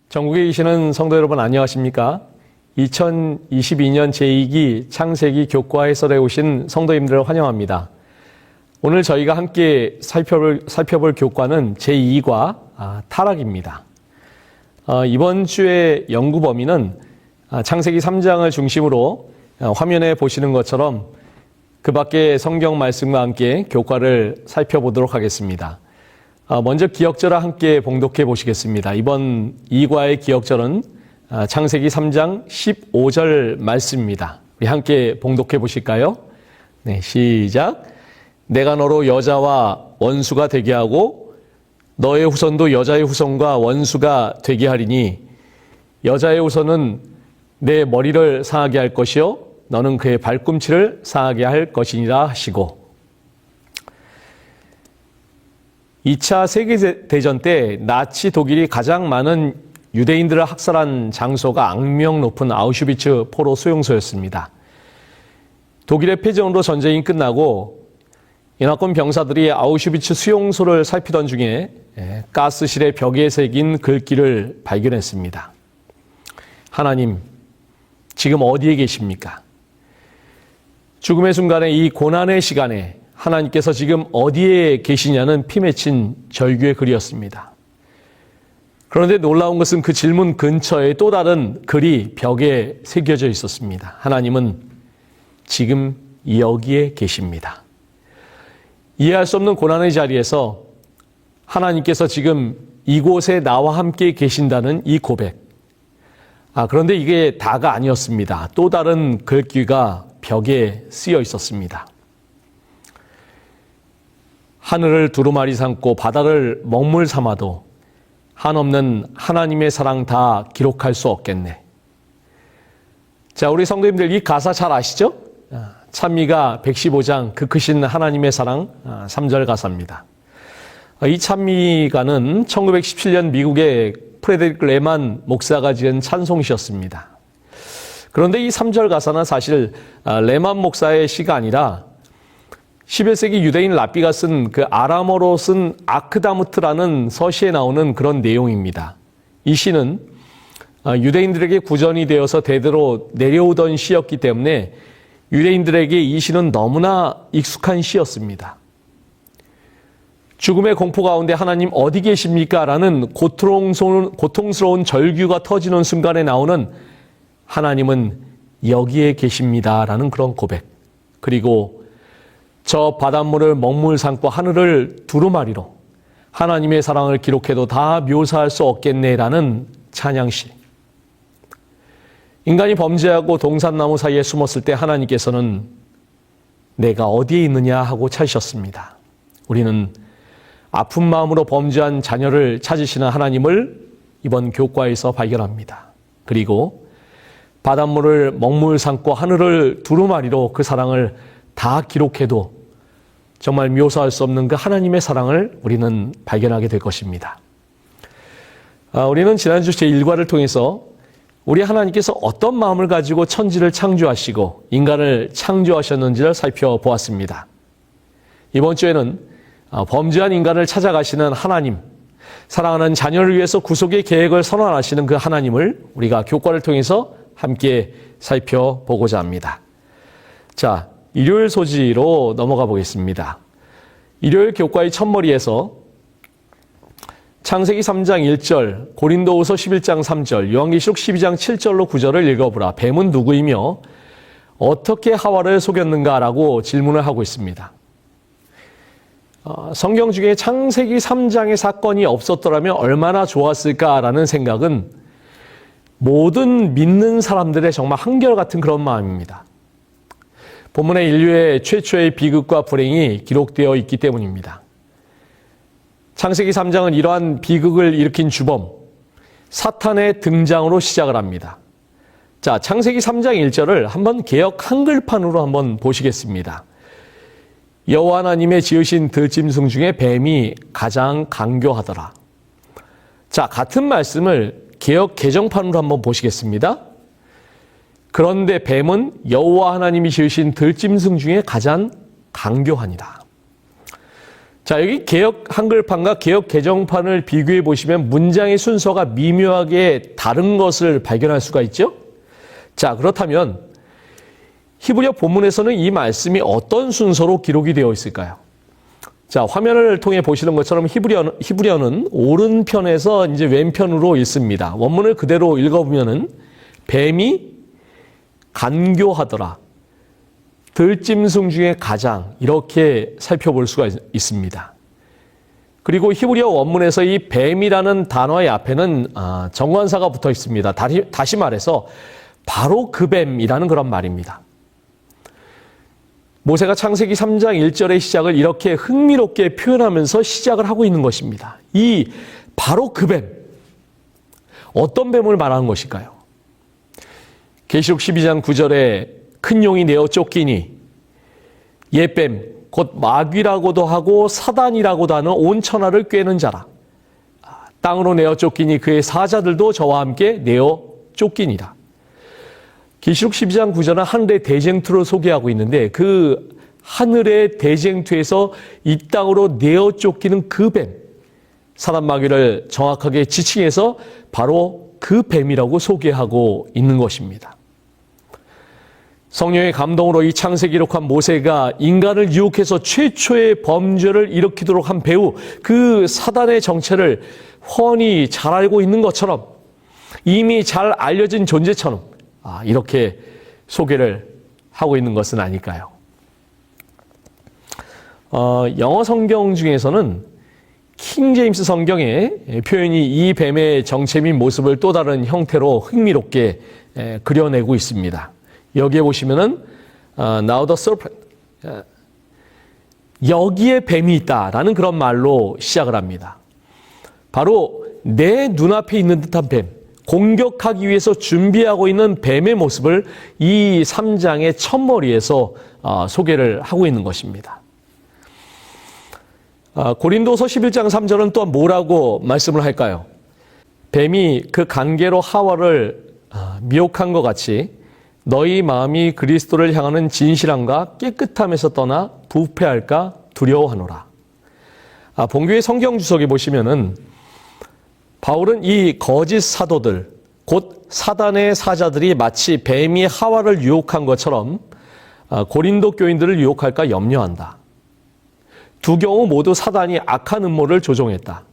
전국에 계시는 성도 여러분 안녕하십니까? 2022년 제2기 창세기 교과 해설에 오신 성도님들을 환영합니다. 오늘 저희가 함께 살펴볼 교과는 제2과 타락입니다. 이번 주의 연구 범위는 창세기 3장을 중심으로 화면에 보시는 것처럼 그 밖의 성경 말씀과 함께 교과를 살펴보도록 하겠습니다. 먼저 기억절을 함께 봉독해 보시겠습니다. 이번 2과의 기억절은 창세기 3장 15절 말씀입니다. 우리 함께 봉독해 보실까요? 네, 시작. 내가 너로 여자와 원수가 되게 하고 너의 후손도 여자의 후손과 원수가 되게 하리니 여자의 후손은 내 머리를 상하게 할 것이요 너는 그의 발꿈치를 상하게 할 것이니라 하시고 2차 세계대전 때 나치 독일이 가장 많은 유대인들을 학살한 장소가 악명 높은 아우슈비츠 포로 수용소였습니다. 독일의 패전으로 전쟁이 끝나고 연합군 병사들이 아우슈비츠 수용소를 살피던 중에 가스실의 벽에 새긴 글귀를 발견했습니다. 하나님, 지금 어디에 계십니까? 죽음의 순간에 이 고난의 시간에 하나님께서 지금 어디에 계시냐는 피 맺힌 절규의 글이었습니다. 그런데 놀라운 것은 그 질문 근처에 또 다른 글이 벽에 새겨져 있었습니다. 하나님은 지금 여기에 계십니다. 이해할 수 없는 고난의 자리에서 하나님께서 지금 이곳에 나와 함께 계신다는 이 고백. 그런데 이게 다가 아니었습니다. 또 다른 글귀가 벽에 쓰여 있었습니다. 하늘을 두루마리 삼고 바다를 먹물 삼아도 한없는 하나님의 사랑 다 기록할 수 없겠네. 자, 우리 성도님들 이 가사 잘 아시죠? 찬미가 115장 그 크신 하나님의 사랑 3절 가사입니다. 이 찬미가는 1917년 미국의 프레데릭 레만 목사가 지은 찬송시였습니다. 그런데 이 3절 가사는 사실 레만 목사의 시가 아니라 11세기 유대인 랍비가 쓴 그 아람어로 쓴 아크다무트라는 서시에 나오는 그런 내용입니다. 이 시는 유대인들에게 구전이 되어서 대대로 내려오던 시였기 때문에 유대인들에게 이 시는 너무나 익숙한 시였습니다. 죽음의 공포 가운데 하나님 어디 계십니까? 라는 고통스러운 절규가 터지는 순간에 나오는 하나님은 여기에 계십니다. 라는 그런 고백. 그리고 저 바닷물을 먹물 삼고 하늘을 두루마리로 하나님의 사랑을 기록해도 다 묘사할 수 없겠네라는 찬양시. 인간이 범죄하고 동산나무 사이에 숨었을 때 하나님께서는 내가 어디에 있느냐 하고 찾으셨습니다. 우리는 아픈 마음으로 범죄한 자녀를 찾으시는 하나님을 이번 교과에서 발견합니다. 그리고 바닷물을 먹물 삼고 하늘을 두루마리로 그 사랑을 다 기록해도 정말 묘사할 수 없는 그 하나님의 사랑을 우리는 발견하게 될 것입니다. 우리는 지난주 제1과를 통해서 우리 하나님께서 어떤 마음을 가지고 천지를 창조하시고 인간을 창조하셨는지를 살펴보았습니다. 이번 주에는 범죄한 인간을 찾아가시는 하나님, 사랑하는 자녀를 위해서 구속의 계획을 선언하시는 그 하나님을 우리가 교과를 통해서 함께 살펴보고자 합니다. 자, 일요일 소지로 넘어가 보겠습니다. 일요일 교과의 첫머리에서 창세기 3장 1절, 고린도후서 11장 3절, 요한계시록 12장 7절로 9절을 읽어보라. 뱀은 누구이며 어떻게 하와를 속였는가라고 질문을 하고 있습니다. 성경 중에 창세기 3장의 사건이 없었더라면 얼마나 좋았을까라는 생각은 모든 믿는 사람들의 정말 한결같은 그런 마음입니다. 본문에 인류의 최초의 비극과 불행이 기록되어 있기 때문입니다. 창세기 3장은 이러한 비극을 일으킨 주범, 사탄의 등장으로 시작을 합니다. 자, 창세기 3장 1절을 한번 개역 한글판으로 한번 보시겠습니다. 여호와 하나님의 지으신 들짐승 중에 뱀이 가장 간교하더라. 자, 같은 말씀을 개역 개정판으로 한번 보시겠습니다. 그런데 뱀은 여호와 하나님이 지으신 들짐승 중에 가장 간교하니라. 자, 여기 개역 한글판과 개역 개정판을 비교해 보시면 문장의 순서가 미묘하게 다른 것을 발견할 수가 있죠? 자, 그렇다면 히브리어 본문에서는 이 말씀이 어떤 순서로 기록이 되어 있을까요? 자, 화면을 통해 보시는 것처럼 히브리어는 오른편에서 이제 왼편으로 읽습니다. 원문을 그대로 읽어보면은 뱀이 간교하더라. 들짐승 중에 가장 이렇게 살펴볼 수가 있습니다. 그리고 히브리어 원문에서 이 뱀이라는 단어의 앞에는 정관사가 붙어 있습니다. 다시 말해서 바로 그 뱀이라는 그런 말입니다. 모세가 창세기 3장 1절의 시작을 이렇게 흥미롭게 표현하면서 시작을 하고 있는 것입니다. 이 바로 그 뱀, 어떤 뱀을 말하는 것일까요? 계시록 12장 9절에 큰 용이 내어 쫓기니 옛뱀 곧 마귀라고도 하고 사단이라고도 하는 온 천하를 꿰는 자라. 땅으로 내어 쫓기니 그의 사자들도 저와 함께 내어 쫓기니라. 계시록 12장 9절은 하늘의 대쟁투를 소개하고 있는데 그 하늘의 대쟁투에서 이 땅으로 내어 쫓기는 그 뱀, 사단 마귀를 정확하게 지칭해서 바로 그 뱀이라고 소개하고 있는 것입니다. 성령의 감동으로 이 창세기 기록한 모세가 인간을 유혹해서 최초의 범죄를 일으키도록 한 배우, 그 사단의 정체를 훤히 잘 알고 있는 것처럼, 이미 잘 알려진 존재처럼 이렇게 소개를 하고 있는 것은 아닐까요? 영어 성경 중에서는 킹 제임스 성경의 표현이 이 뱀의 정체민 모습을 또 다른 형태로 흥미롭게 그려내고 있습니다. 여기에 보시면은 Now the serpent, 여기에 뱀이 있다라는 그런 말로 시작을 합니다. 바로 내 눈앞에 있는 듯한 뱀, 공격하기 위해서 준비하고 있는 뱀의 모습을 이 3장의 첫머리에서 소개를 하고 있는 것입니다. 고린도서 11장 3절은 또 뭐라고 말씀을 할까요? 뱀이 그 관계로 하와를 미혹한 것 같이 너희 마음이 그리스도를 향하는 진실함과 깨끗함에서 떠나 부패할까 두려워하노라. 본교의 성경 주석에 보시면은 바울은 이 거짓 사도들, 곧 사단의 사자들이 마치 뱀이 하와를 유혹한 것처럼 고린도 교인들을 유혹할까 염려한다. 두 경우 모두 사단이 악한 음모를 조종했다.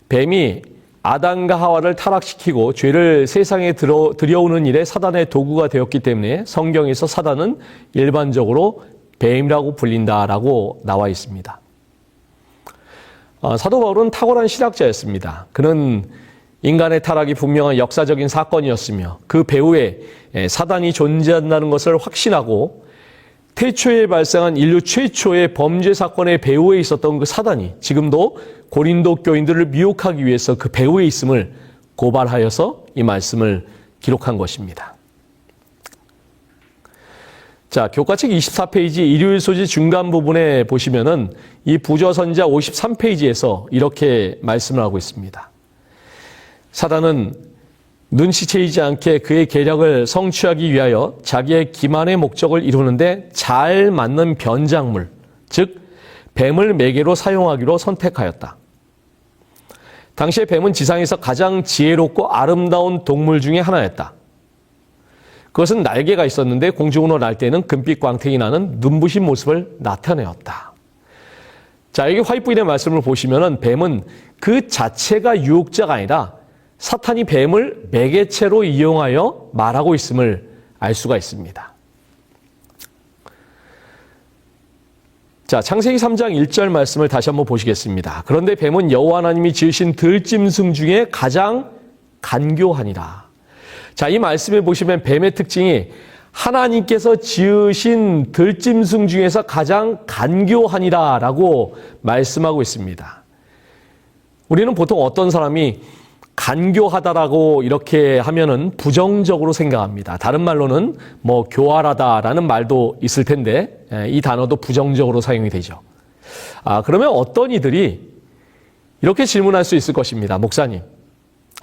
뱀이 아담과 하와를 타락시키고 죄를 세상에 들여오는 일에 사단의 도구가 되었기 때문에 성경에서 사단은 일반적으로 뱀이라고 불린다라고 나와 있습니다. 사도 바울은 탁월한 신학자였습니다. 그는 인간의 타락이 분명한 역사적인 사건이었으며 그 배후에 사단이 존재한다는 것을 확신하고 태초에 발생한 인류 최초의 범죄 사건의 배후에 있었던 그 사단이 지금도 고린도 교인들을 미혹하기 위해서 그 배후에 있음을 고발하여서 이 말씀을 기록한 것입니다. 자, 교과책 24페이지 일요일 소지 중간 부분에 보시면은 이 부저선자 53페이지에서 이렇게 말씀을 하고 있습니다. 사단은 눈치채이지 않게 그의 계략을 성취하기 위하여 자기의 기만의 목적을 이루는데 잘 맞는 변작물, 즉 뱀을 매개로 사용하기로 선택하였다. 당시에 뱀은 지상에서 가장 지혜롭고 아름다운 동물 중에 하나였다. 그것은 날개가 있었는데 공중으로 날 때는 금빛 광택이 나는 눈부신 모습을 나타내었다. 자, 여기 화이트보이의 말씀을 보시면은 뱀은 그 자체가 유혹자가 아니라 사탄이 뱀을 매개체로 이용하여 말하고 있음을 알 수가 있습니다. 자, 창세기 3장 1절 말씀을 다시 한번 보시겠습니다. 그런데 뱀은 여호와 하나님이 지으신 들짐승 중에 가장 간교하니라. 자, 이 말씀에 보시면 뱀의 특징이 하나님께서 지으신 들짐승 중에서 가장 간교하니라라고 말씀하고 있습니다. 우리는 보통 어떤 사람이 간교하다라고 이렇게 하면은 부정적으로 생각합니다. 다른 말로는 뭐 교활하다라는 말도 있을 텐데 이 단어도 부정적으로 사용이 되죠. 그러면 어떤 이들이 이렇게 질문할 수 있을 것입니다. 목사님,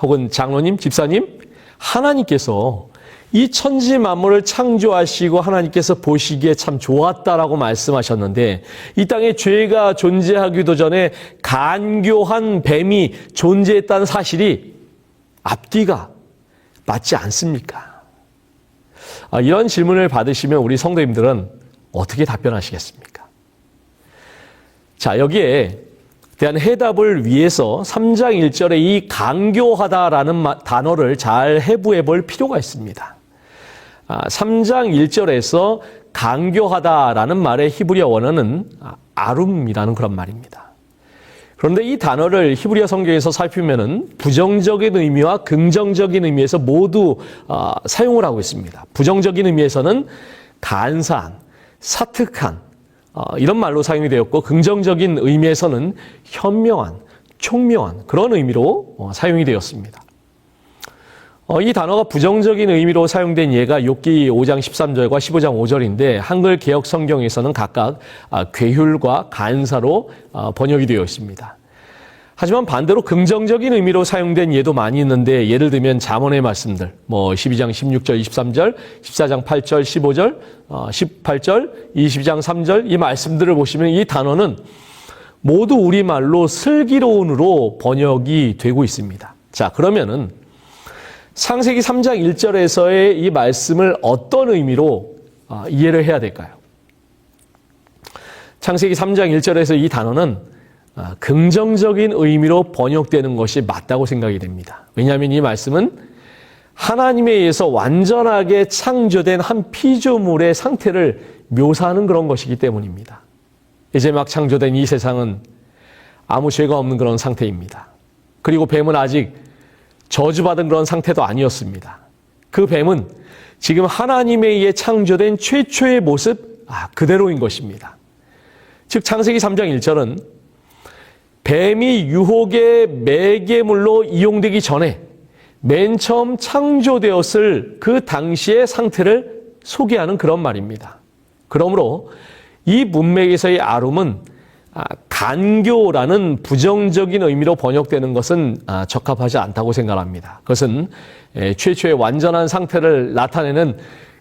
혹은 장로님, 집사님, 하나님께서 이 천지 만물을 창조하시고 하나님께서 보시기에 참 좋았다라고 말씀하셨는데 이 땅에 죄가 존재하기도 전에 간교한 뱀이 존재했다는 사실이 앞뒤가 맞지 않습니까? 이런 질문을 받으시면 우리 성도님들은 어떻게 답변하시겠습니까? 자, 여기에 대한 해답을 위해서 3장 1절에 이 간교하다라는 단어를 잘 해부해 볼 필요가 있습니다. 3장 1절에서 간교하다라는 말의 히브리어 원어는 아룸이라는 그런 말입니다. 그런데 이 단어를 히브리어 성경에서 살피면은 부정적인 의미와 긍정적인 의미에서 모두 사용을 하고 있습니다. 부정적인 의미에서는 간사한, 사특한 이런 말로 사용이 되었고 긍정적인 의미에서는 현명한, 총명한 그런 의미로 사용이 되었습니다. 이 단어가 부정적인 의미로 사용된 예가 욥기 5장 13절과 15장 5절인데 한글 개역 성경에서는 각각 괴휼과 간사로 번역이 되어 있습니다. 하지만 반대로 긍정적인 의미로 사용된 예도 많이 있는데 예를 들면 잠언의 말씀들 12장 16절 23절 14장 8절 15절 18절 22장 3절 이 말씀들을 보시면 이 단어는 모두 우리말로 슬기로운으로 번역이 되고 있습니다. 자, 그러면은 창세기 3장 1절에서의 이 말씀을 어떤 의미로 이해를 해야 될까요? 창세기 3장 1절에서 이 단어는 긍정적인 의미로 번역되는 것이 맞다고 생각이 됩니다. 왜냐하면 이 말씀은 하나님에 의해서 완전하게 창조된 한 피조물의 상태를 묘사하는 그런 것이기 때문입니다. 이제 막 창조된 이 세상은 아무 죄가 없는 그런 상태입니다. 그리고 뱀은 아직 저주받은 그런 상태도 아니었습니다. 그 뱀은 지금 하나님에 의해 창조된 최초의 모습 그대로인 것입니다. 즉 창세기 3장 1절은 뱀이 유혹의 매개물로 이용되기 전에 맨 처음 창조되었을 그 당시의 상태를 소개하는 그런 말입니다. 그러므로 이 문맥에서의 아룸은 간교라는 부정적인 의미로 번역되는 것은 적합하지 않다고 생각합니다. 그것은 최초의 완전한 상태를 나타내는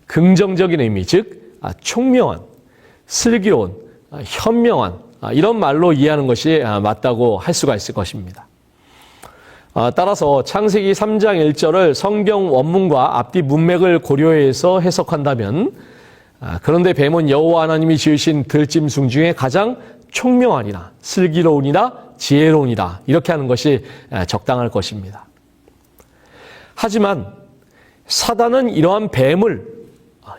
긍정적인 의미, 즉 총명한, 슬기로운, 현명한 이런 말로 이해하는 것이 맞다고 할 수가 있을 것입니다. 따라서 창세기 3장 1절을 성경 원문과 앞뒤 문맥을 고려해서 해석한다면 그런데 뱀은 여호와 하나님이 지으신 들짐승 중에 가장 총명하니라, 슬기로우니라, 지혜로우니라 이렇게 하는 것이 적당할 것입니다. 하지만 사단은 이러한 뱀을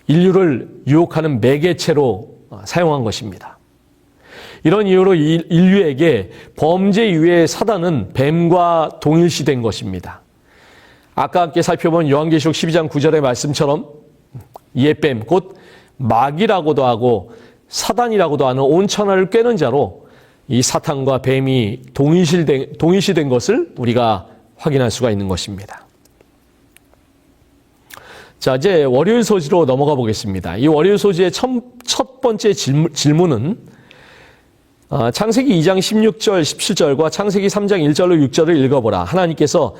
인류를 유혹하는 매개체로 사용한 것입니다. 이런 이유로 인류에게 범죄 이후에 사단은 뱀과 동일시된 것입니다. 아까 함께 살펴본 요한계시록 12장 9절의 말씀처럼 옛뱀 곧 마귀라고도 하고 사단이라고도 하는 온 천하를 꿰는 자로 이 사탄과 뱀이 동일시된 것을 우리가 확인할 수가 있는 것입니다. 자, 이제 월요일 소지로 넘어가 보겠습니다. 이 월요일 소지의 첫 번째 질문은 창세기 2장 16절 17절과 창세기 3장 1절로 6절을 읽어보라. 하나님께서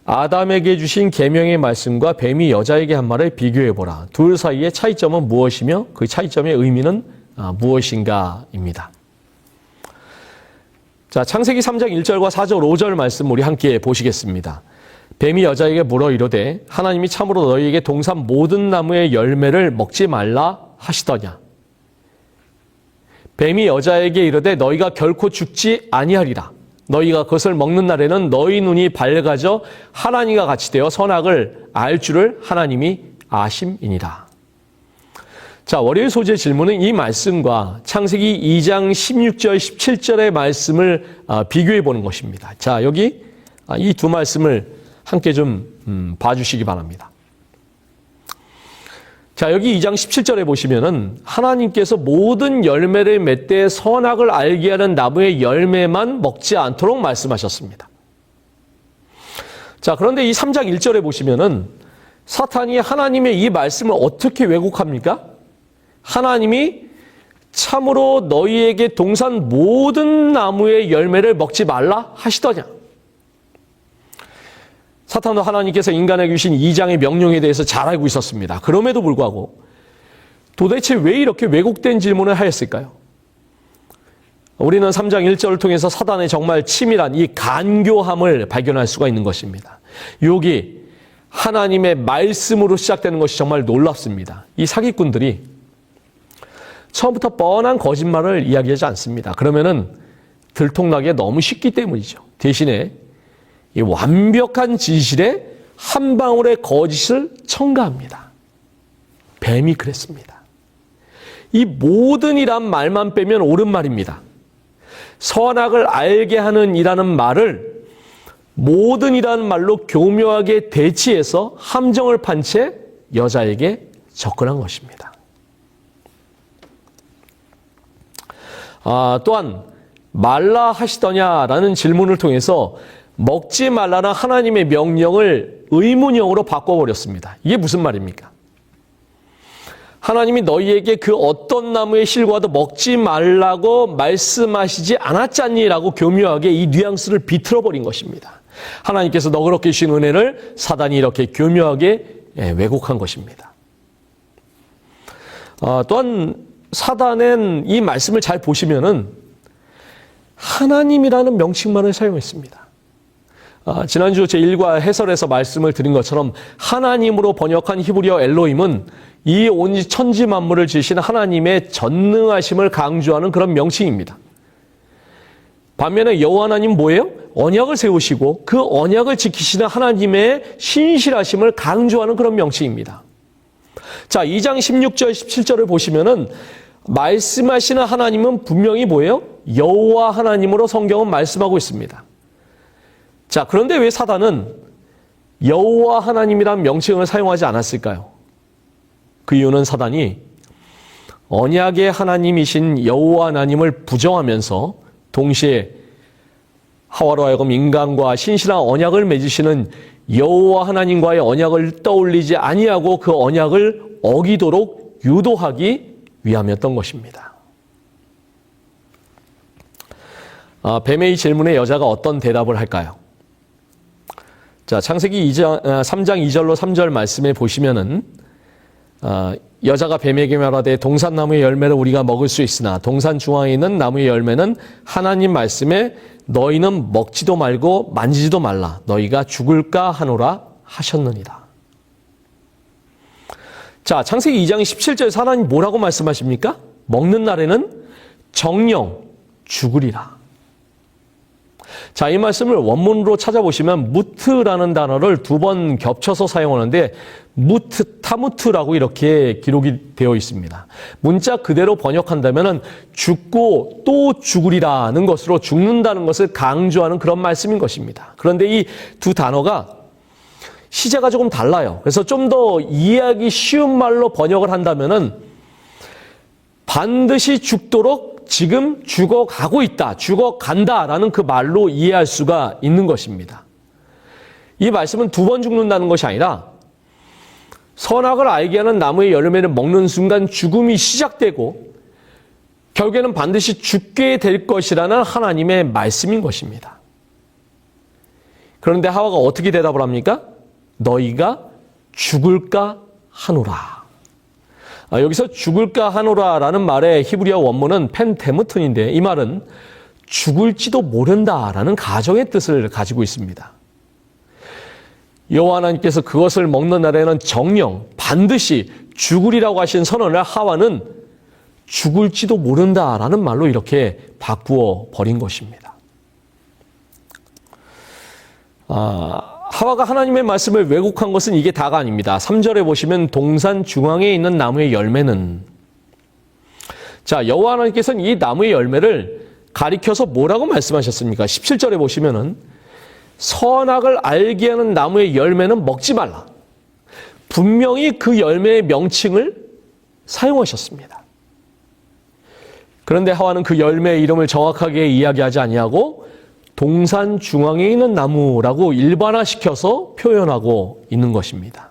아담에게 주신 계명의 말씀과 뱀이 여자에게 한 말을 비교해보라. 둘 사이의 차이점은 무엇이며 그 차이점의 의미는 무엇인가입니다. 자, 창세기 3장 1절과 4절 5절 말씀 우리 함께 보시겠습니다. 뱀이 여자에게 물어 이르되 하나님이 참으로 너희에게 동산 모든 나무의 열매를 먹지 말라 하시더냐. 뱀이 여자에게 이르되 너희가 결코 죽지 아니하리라. 너희가 그것을 먹는 날에는 너희 눈이 밝아져 하나님과 같이 되어 선악을 알 줄을 하나님이 아심이니라. 자, 월요일 소재 질문은 이 말씀과 창세기 2장 16절 17절의 말씀을 비교해 보는 것입니다. 자, 여기 이 두 말씀을 함께 좀 봐주시기 바랍니다. 자, 여기 2장 17절에 보시면은 하나님께서 모든 열매를 맺되 선악을 알게 하는 나무의 열매만 먹지 않도록 말씀하셨습니다. 자, 그런데 이 3장 1절에 보시면은 사탄이 하나님의 이 말씀을 어떻게 왜곡합니까? 하나님이 참으로 너희에게 동산 모든 나무의 열매를 먹지 말라 하시더냐. 사탄도 하나님께서 인간에게 주신 2장의 명령에 대해서 잘 알고 있었습니다. 그럼에도 불구하고 도대체 왜 이렇게 왜곡된 질문을 하였을까요? 우리는 3장 1절을 통해서 사단의 정말 치밀한 이 간교함을 발견할 수가 있는 것입니다. 여기 하나님의 말씀으로 시작되는 것이 정말 놀랍습니다. 이 사기꾼들이 처음부터 뻔한 거짓말을 이야기하지 않습니다. 그러면은 들통나기가 너무 쉽기 때문이죠. 대신에 이 완벽한 진실에 한 방울의 거짓을 첨가합니다. 뱀이 그랬습니다. 이 모든이란 말만 빼면 옳은 말입니다. 선악을 알게 하는 이라는 말을 모든이라는 말로 교묘하게 대치해서 함정을 판 채 여자에게 접근한 것입니다. 또한 말라 하시더냐라는 질문을 통해서 먹지 말라는 하나님의 명령을 의문형으로 바꿔버렸습니다. 이게 무슨 말입니까? 하나님이 너희에게 그 어떤 나무의 실과도 먹지 말라고 말씀하시지 않았잖니? 라고 교묘하게 이 뉘앙스를 비틀어버린 것입니다. 하나님께서 너그럽게 주신 은혜를 사단이 이렇게 교묘하게 왜곡한 것입니다. 또한 사단은 이 말씀을 잘 보시면은 하나님이라는 명칭만을 사용했습니다. 지난주 제1과 해설에서 말씀을 드린 것처럼 하나님으로 번역한 히브리어 엘로힘은 이 온 천지 만물을 지으신 하나님의 전능하심을 강조하는 그런 명칭입니다. 반면에 여호와 하나님 뭐예요? 언약을 세우시고 그 언약을 지키시는 하나님의 신실하심을 강조하는 그런 명칭입니다. 자, 2장 16절, 17절을 보시면은 말씀하시는 하나님은 분명히 뭐예요? 여호와 하나님으로 성경은 말씀하고 있습니다. 자, 그런데 왜 사단은 여호와 하나님이란 명칭을 사용하지 않았을까요? 그 이유는 사단이 언약의 하나님이신 여호와 하나님을 부정하면서 동시에 하와로 하여금 인간과 신실한 언약을 맺으시는 여호와 하나님과의 언약을 떠올리지 아니하고 그 언약을 어기도록 유도하기 위함이었던 것입니다. 뱀의 이 질문에 여자가 어떤 대답을 할까요? 자, 창세기 3장 2절로 3절 말씀에 보시면은 여자가 뱀에게 말하되 동산나무의 열매를 우리가 먹을 수 있으나 동산 중앙에 있는 나무의 열매는 하나님 말씀에 너희는 먹지도 말고 만지지도 말라 너희가 죽을까 하노라 하셨느니라. 자, 창세기 2장 17절에서 하나님 뭐라고 말씀하십니까? 먹는 날에는 정령 죽으리라. 자, 이 말씀을 원문으로 찾아보시면 무트라는 단어를 2번 겹쳐서 사용하는데 무트, 타무트라고 이렇게 기록이 되어 있습니다. 문자 그대로 번역한다면 죽고 또 죽으리라는 것으로 죽는다는 것을 강조하는 그런 말씀인 것입니다. 그런데 이 두 단어가 시제가 조금 달라요. 그래서 좀 더 이해하기 쉬운 말로 번역을 한다면 반드시 죽도록 지금 죽어가고 있다, 죽어간다라는 그 말로 이해할 수가 있는 것입니다. 이 말씀은 2번 죽는다는 것이 아니라 선악을 알게 하는 나무의 열매를 먹는 순간 죽음이 시작되고 결국에는 반드시 죽게 될 것이라는 하나님의 말씀인 것입니다. 그런데 하와가 어떻게 대답을 합니까? 너희가 죽을까 하노라. 여기서 죽을까 하노라라는 말의 히브리어 원문은 펜테무튼인데 이 말은 죽을지도 모른다라는 가정의 뜻을 가지고 있습니다. 여호와 하나님께서 그것을 먹는 날에는 정령 반드시 죽으리라고 하신 선언을 하와는 죽을지도 모른다라는 말로 이렇게 바꾸어 버린 것입니다. 하와가 하나님의 말씀을 왜곡한 것은 이게 다가 아닙니다. 3절에 보시면 동산 중앙에 있는 나무의 열매는, 자, 여호와 하나님께서는 이 나무의 열매를 가리켜서 뭐라고 말씀하셨습니까? 17절에 보시면은 선악을 알게 하는 나무의 열매는 먹지 말라. 분명히 그 열매의 명칭을 사용하셨습니다. 그런데 하와는 그 열매의 이름을 정확하게 이야기하지 아니하고 동산 중앙에 있는 나무라고 일반화시켜서 표현하고 있는 것입니다.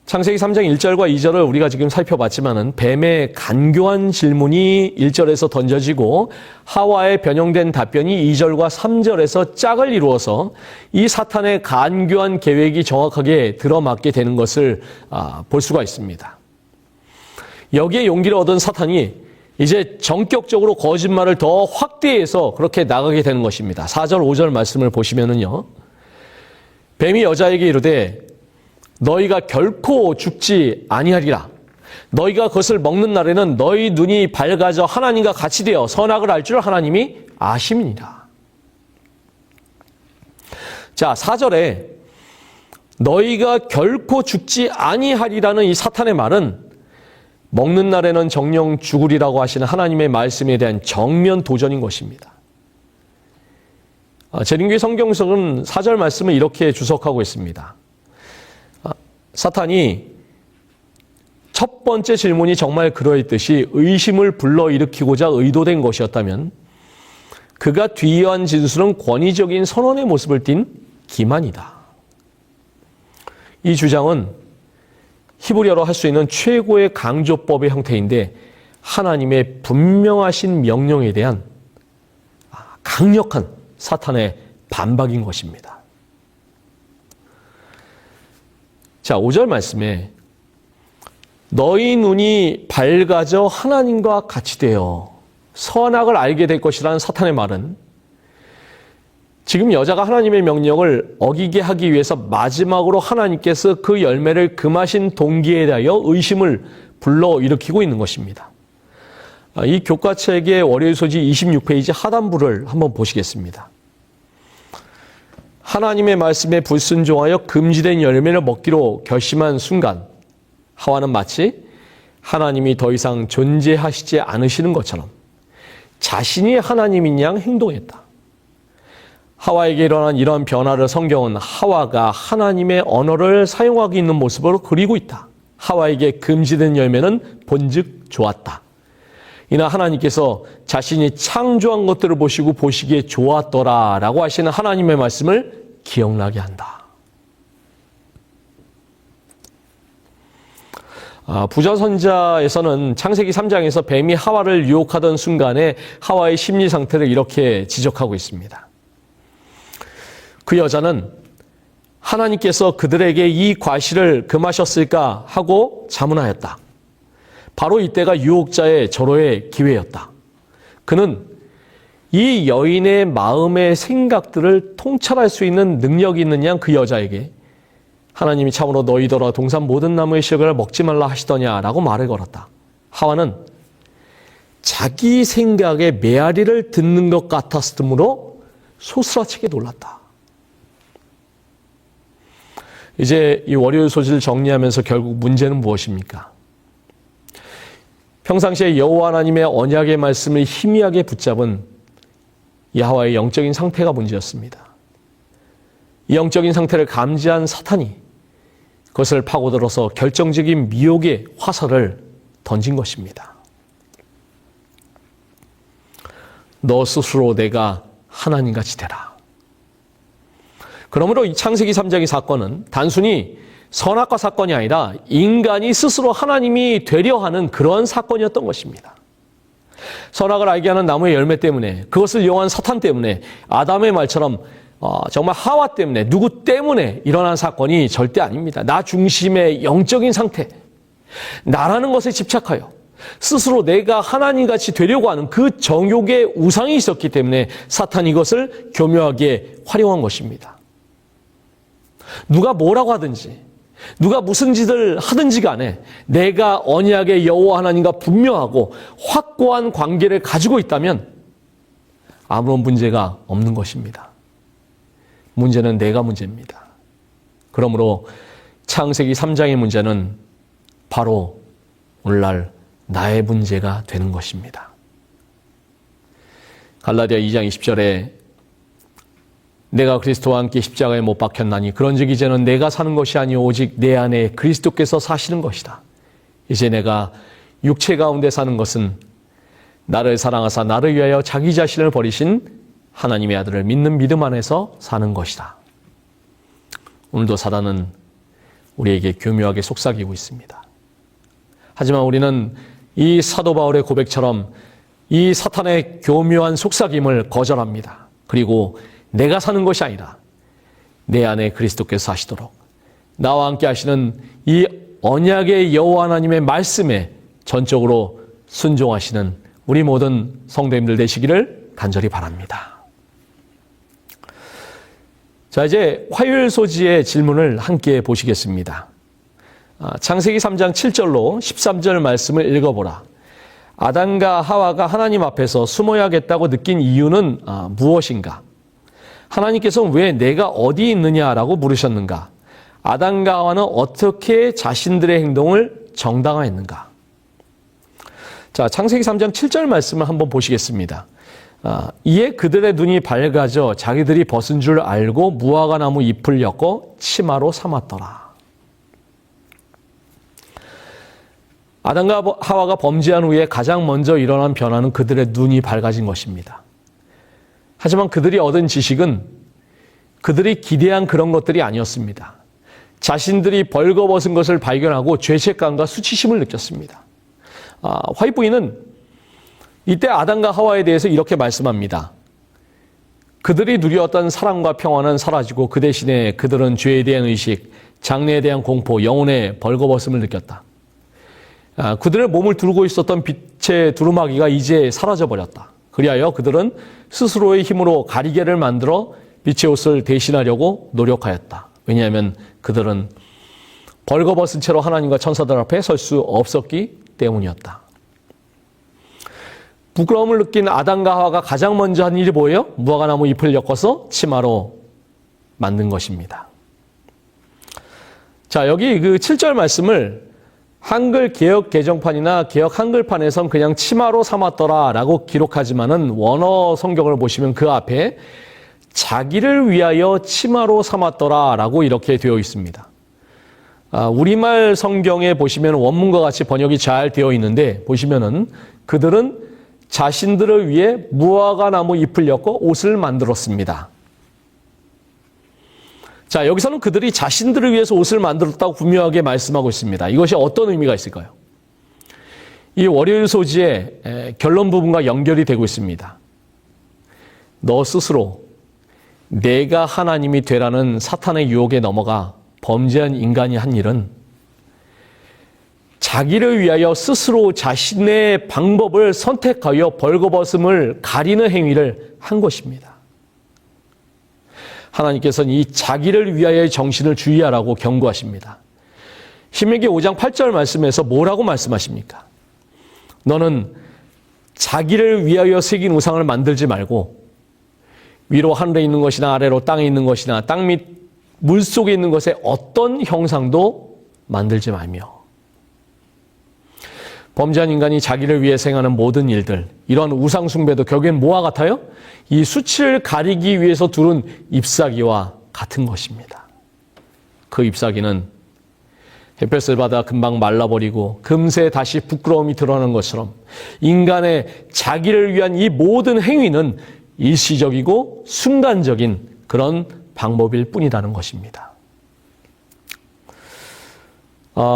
창세기 3장 1절과 2절을 우리가 지금 살펴봤지만은 뱀의 간교한 질문이 1절에서 던져지고 하와의 변형된 답변이 2절과 3절에서 짝을 이루어서 이 사탄의 간교한 계획이 정확하게 들어맞게 되는 것을 볼 수가 있습니다. 여기에 용기를 얻은 사탄이 이제 전격적으로 거짓말을 더 확대해서 그렇게 나가게 되는 것입니다. 4절, 5절 말씀을 보시면은요. 뱀이 여자에게 이르되 너희가 결코 죽지 아니하리라. 너희가 그것을 먹는 날에는 너희 눈이 밝아져 하나님과 같이 되어 선악을 알 줄 하나님이 아심이니라. 자, 4절에 너희가 결코 죽지 아니하리라는 이 사탄의 말은 먹는 날에는 정녕 죽으리라고 하시는 하나님의 말씀에 대한 정면 도전인 것입니다. 재림교회 성경석은 4절 말씀을 이렇게 주석하고 있습니다. 사탄이 첫 번째 질문이 정말 그러했듯이 의심을 불러일으키고자 의도된 것이었다면 그가 뒤이한 진술은 권위적인 선언의 모습을 띤 기만이다. 이 주장은 히브리어로 할 수 있는 최고의 강조법의 형태인데 하나님의 분명하신 명령에 대한 강력한 사탄의 반박인 것입니다. 자, 5절 말씀에 너희 눈이 밝아져 하나님과 같이 되어 선악을 알게 될 것이라는 사탄의 말은 지금 여자가 하나님의 명령을 어기게 하기 위해서 마지막으로 하나님께서 그 열매를 금하신 동기에 대하여 의심을 불러일으키고 있는 것입니다. 이 교과책의 월요일 소지 26페이지 하단부를 한번 보시겠습니다. 하나님의 말씀에 불순종하여 금지된 열매를 먹기로 결심한 순간 하와는 마치 하나님이 더 이상 존재하시지 않으시는 것처럼 자신이 하나님인 양 행동했다. 하와에게 일어난 이러한 변화를 성경은 하와가 하나님의 언어를 사용하고 있는 모습으로 그리고 있다. 하와에게 금지된 열매는 본즉 좋았다. 이나 하나님께서 자신이 창조한 것들을 보시고 보시기에 좋았더라라고 하시는 하나님의 말씀을 기억나게 한다. 부자선자에서는 창세기 3장에서 뱀이 하와를 유혹하던 순간에 하와의 심리 상태를 이렇게 지적하고 있습니다. 그 여자는 하나님께서 그들에게 이 과실을 금하셨을까 하고 자문하였다. 바로 이때가 유혹자의 절호의 기회였다. 그는 이 여인의 마음의 생각들을 통찰할 수 있는 능력이 있는 양 그 여자에게 하나님이 참으로 너희더러 동산 모든 나무의 실과를 먹지 말라 하시더냐라고 말을 걸었다. 하와는 자기 생각에 메아리를 듣는 것 같았으므로 소스라치게 놀랐다. 이제 이 월요일 소지를 정리하면서 결국 문제는 무엇입니까? 평상시에 여호와 하나님의 언약의 말씀을 희미하게 붙잡은 이 하와의 영적인 상태가 문제였습니다. 이 영적인 상태를 감지한 사탄이 그것을 파고들어서 결정적인 미혹의 화살을 던진 것입니다. 너 스스로 내가 하나님같이 되라. 그러므로 이 창세기 3장의 사건은 단순히 선악과 사건이 아니라 인간이 스스로 하나님이 되려 하는 그런 사건이었던 것입니다. 선악을 알게 하는 나무의 열매 때문에, 그것을 이용한 사탄 때문에, 아담의 말처럼 정말 하와 때문에, 누구 때문에 일어난 사건이 절대 아닙니다. 나 중심의 영적인 상태, 나라는 것에 집착하여 스스로 내가 하나님같이 되려고 하는 그 정욕의 우상이 있었기 때문에 사탄이 이것을 교묘하게 활용한 것입니다. 누가 뭐라고 하든지, 누가 무슨 짓을 하든지 간에 내가 언약의 여호와 하나님과 분명하고 확고한 관계를 가지고 있다면 아무런 문제가 없는 것입니다. 문제는 내가 문제입니다. 그러므로 창세기 3장의 문제는 바로 오늘날 나의 문제가 되는 것입니다. 갈라디아 2장 20절에 내가 그리스도와 함께 십자가에 못 박혔나니 그런즉 이제는 내가 사는 것이 아니오 오직 내 안에 그리스도께서 사시는 것이다. 이제 내가 육체 가운데 사는 것은 나를 사랑하사 나를 위하여 자기 자신을 버리신 하나님의 아들을 믿는 믿음 안에서 사는 것이다. 오늘도 사단은 우리에게 교묘하게 속삭이고 있습니다. 하지만 우리는 이 사도 바울의 고백처럼 이 사탄의 교묘한 속삭임을 거절합니다. 그리고 내가 사는 것이 아니라 내 안에 그리스도께서 사시도록 나와 함께 하시는 이 언약의 여호와 하나님의 말씀에 전적으로 순종하시는 우리 모든 성도님들 되시기를 간절히 바랍니다. 자, 이제 화요일 소지의 질문을 함께 보시겠습니다. 창세기 3장 7절로 13절 말씀을 읽어보라. 아담과 하와가 하나님 앞에서 숨어야겠다고 느낀 이유는 무엇인가? 하나님께서는 왜 내가 어디 있느냐라고 물으셨는가? 아담과 하와는 어떻게 자신들의 행동을 정당화했는가? 자, 창세기 3장 7절 말씀을 한번 보시겠습니다. 이에 그들의 눈이 밝아져 자기들이 벗은 줄 알고 무화과 나무 잎을 엮어 치마로 삼았더라. 아담과 하와가 범죄한 후에 가장 먼저 일어난 변화는 그들의 눈이 밝아진 것입니다. 하지만 그들이 얻은 지식은 그들이 기대한 그런 것들이 아니었습니다. 자신들이 벌거벗은 것을 발견하고 죄책감과 수치심을 느꼈습니다. 화이트 부인은 이때 아담과 하와에 대해서 이렇게 말씀합니다. 그들이 누렸던 사랑과 평화는 사라지고 그 대신에 그들은 죄에 대한 의식, 장래에 대한 공포, 영혼의 벌거벗음을 느꼈다. 그들의 몸을 두르고 있었던 빛의 두루마기가 이제 사라져버렸다. 그리하여 그들은 스스로의 힘으로 가리개를 만들어 빛의 옷을 대신하려고 노력하였다. 왜냐하면 그들은 벌거벗은 채로 하나님과 천사들 앞에 설 수 없었기 때문이었다. 부끄러움을 느낀 아담과 하와가 가장 먼저 한 일이 뭐예요? 무화과나무 잎을 엮어서 치마로 만든 것입니다. 자, 여기 그 7절 말씀을 한글 개역 개정판이나 개역 한글판에선 그냥 치마로 삼았더라라고 기록하지만은 원어 성경을 보시면 그 앞에 자기를 위하여 치마로 삼았더라라고 이렇게 되어 있습니다. 우리말 성경에 보시면 원문과 같이 번역이 잘 되어 있는데 보시면은 그들은 자신들을 위해 무화과 나무 잎을 엮어 옷을 만들었습니다. 자, 여기서는 그들이 자신들을 위해서 옷을 만들었다고 분명하게 말씀하고 있습니다. 이것이 어떤 의미가 있을까요? 이 월요일 소지의 결론 부분과 연결이 되고 있습니다. 너 스스로 내가 하나님이 되라는 사탄의 유혹에 넘어가 범죄한 인간이 한 일은 자기를 위하여 스스로 자신의 방법을 선택하여 벌거벗음을 가리는 행위를 한 것입니다. 하나님께서는 이 자기를 위하여의 정신을 주의하라고 경고하십니다. 신명기 5장 8절 말씀에서 뭐라고 말씀하십니까? 너는 자기를 위하여 새긴 우상을 만들지 말고 위로 하늘에 있는 것이나 아래로 땅에 있는 것이나 땅 밑 물속에 있는 것에 어떤 형상도 만들지 말며 범죄한 인간이 자기를 위해 행하는 모든 일들, 이런 우상 숭배도 결국엔 뭐와 같아요? 이 수치를 가리기 위해서 두른 잎사귀와 같은 것입니다. 그 잎사귀는 햇볕을 받아 금방 말라버리고 금세 다시 부끄러움이 드러나는 것처럼 인간의 자기를 위한 이 모든 행위는 일시적이고 순간적인 그런 방법일 뿐이라는 것입니다.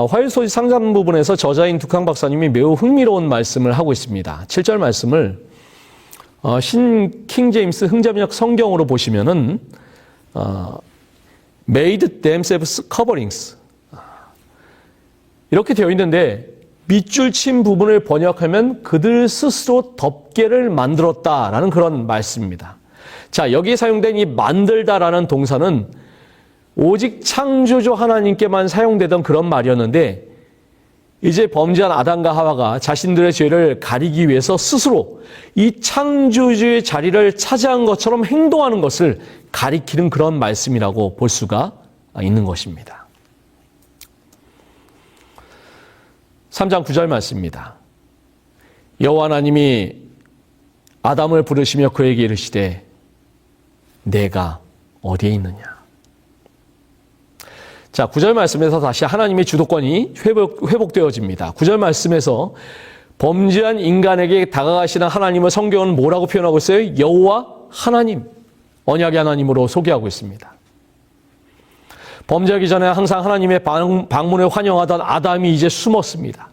화요일 소지 상단 부분에서 저자인 두캉 박사님이 매우 흥미로운 말씀을 하고 있습니다. 7절 말씀을 신 킹제임스 흥점역 성경으로 보시면은 made themselves coverings 이렇게 되어 있는데 밑줄 친 부분을 번역하면 그들 스스로 덮개를 만들었다라는 그런 말씀입니다. 자, 여기에 사용된 이 만들다라는 동사는 오직 창조주 하나님께만 사용되던 그런 말이었는데 이제 범죄한 아담과 하와가 자신들의 죄를 가리기 위해서 스스로 이 창조주의 자리를 차지한 것처럼 행동하는 것을 가리키는 그런 말씀이라고 볼 수가 있는 것입니다. 3장 9절 말씀입니다. 여호와 하나님이 아담을 부르시며 그에게 이르시되 내가 어디에 있느냐. 자, 9절 말씀에서 다시 하나님의 주도권이 회복되어집니다. 9절 말씀에서 범죄한 인간에게 다가가시는 하나님을 성경은 뭐라고 표현하고 있어요? 여호와 하나님, 언약의 하나님으로 소개하고 있습니다. 범죄하기 전에 항상 하나님의 방문에 환영하던 아담이 이제 숨었습니다.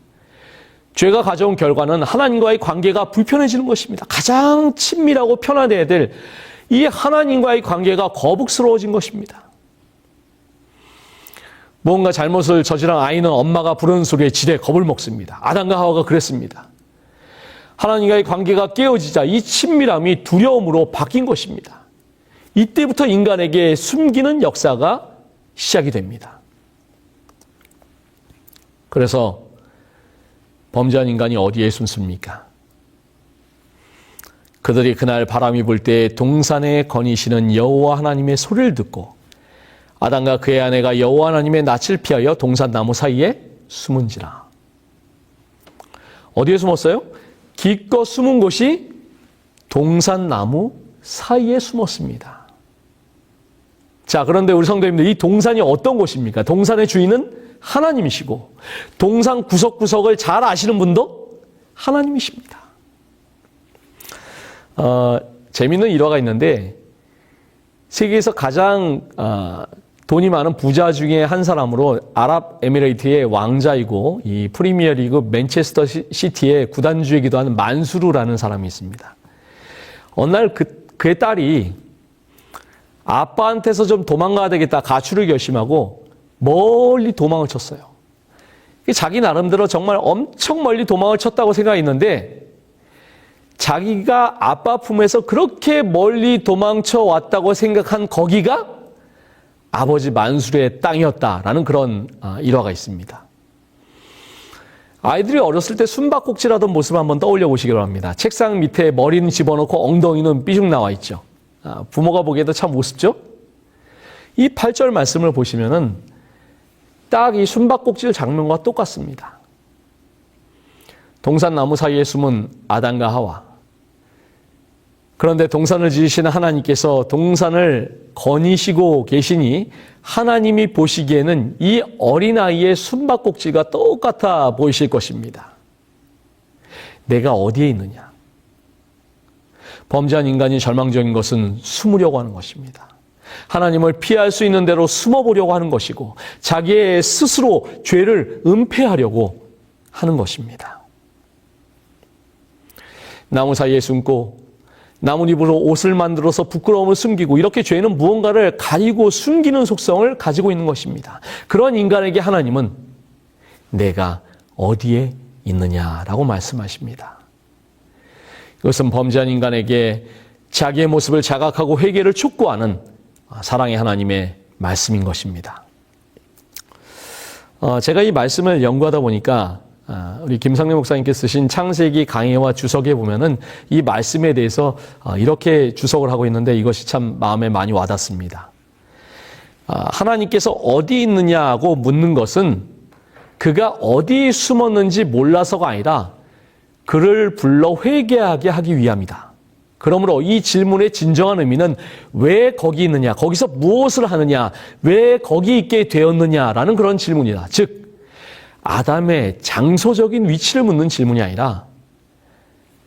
죄가 가져온 결과는 하나님과의 관계가 불편해지는 것입니다. 가장 친밀하고 편안해야 될 이 하나님과의 관계가 거북스러워진 것입니다. 무언가 잘못을 저지른 아이는 엄마가 부르는 소리에 지레 겁을 먹습니다. 아담과 하와가 그랬습니다. 하나님과의 관계가 깨어지자 이 친밀함이 두려움으로 바뀐 것입니다. 이때부터 인간에게 숨기는 역사가 시작이 됩니다. 그래서 범죄한 인간이 어디에 숨습니까? 그들이 그날 바람이 불 때 동산에 거니시는 여호와 하나님의 소리를 듣고 아담과 그의 아내가 여호와 하나님의 낯을 피하여 동산 나무 사이에 숨은지라. 어디에 숨었어요? 기껏 숨은 곳이 동산 나무 사이에 숨었습니다. 자, 그런데 우리 성도님들, 이 동산이 어떤 곳입니까? 동산의 주인은 하나님이시고 동산 구석구석을 잘 아시는 분도 하나님이십니다. 재미있는 일화가 있는데 세계에서 가장 돈이 많은 부자 중에 한 사람으로 아랍에미레이트의 왕자이고 이 프리미어리그 맨체스터 시티의 구단주이기도 하는 만수르라는 사람이 있습니다. 어느 날 그의 딸이 아빠한테서 좀 도망가야 되겠다 가출을 결심하고 멀리 도망을 쳤어요. 자기 나름대로 정말 엄청 멀리 도망을 쳤다고 생각했는데 자기가 아빠 품에서 그렇게 멀리 도망쳐 왔다고 생각한 거기가 아버지 만수르의 땅이었다라는 그런 일화가 있습니다. 아이들이 어렸을 때 숨바꼭질하던 모습을 한번 떠올려 보시기 바랍니다. 책상 밑에 머리는 집어넣고 엉덩이는 삐죽 나와 있죠. 부모가 보기에도 참 우습죠? 이 8절 말씀을 보시면은 딱 이 숨바꼭질 장면과 똑같습니다. 동산 나무 사이에 숨은 아담과 하와. 그런데 동산을 지으시는 하나님께서 동산을 거니시고 계시니 하나님이 보시기에는 이 어린아이의 숨바꼭질과 똑같아 보이실 것입니다. 내가 어디에 있느냐? 범죄한 인간이 절망적인 것은 숨으려고 하는 것입니다. 하나님을 피할 수 있는 대로 숨어보려고 하는 것이고 자기의 스스로 죄를 은폐하려고 하는 것입니다. 나무 사이에 숨고 나뭇잎으로 옷을 만들어서 부끄러움을 숨기고 이렇게 죄는 무언가를 가리고 숨기는 속성을 가지고 있는 것입니다. 그런 인간에게 하나님은 내가 어디에 있느냐라고 말씀하십니다. 이것은 범죄한 인간에게 자기의 모습을 자각하고 회개를 촉구하는 사랑의 하나님의 말씀인 것입니다. 제가 이 말씀을 연구하다 보니까 우리 김상래 목사님께서 쓰신 창세기 강해와 주석에 보면은 이 말씀에 대해서 이렇게 주석을 하고 있는데 이것이 참 마음에 많이 와닿습니다. 하나님께서 어디 있느냐고 묻는 것은 그가 어디 숨었는지 몰라서가 아니라 그를 불러 회개하게 하기 위함이다. 그러므로 이 질문의 진정한 의미는 왜 거기 있느냐, 거기서 무엇을 하느냐, 왜 거기 있게 되었느냐라는 그런 질문이다. 즉 아담의 장소적인 위치를 묻는 질문이 아니라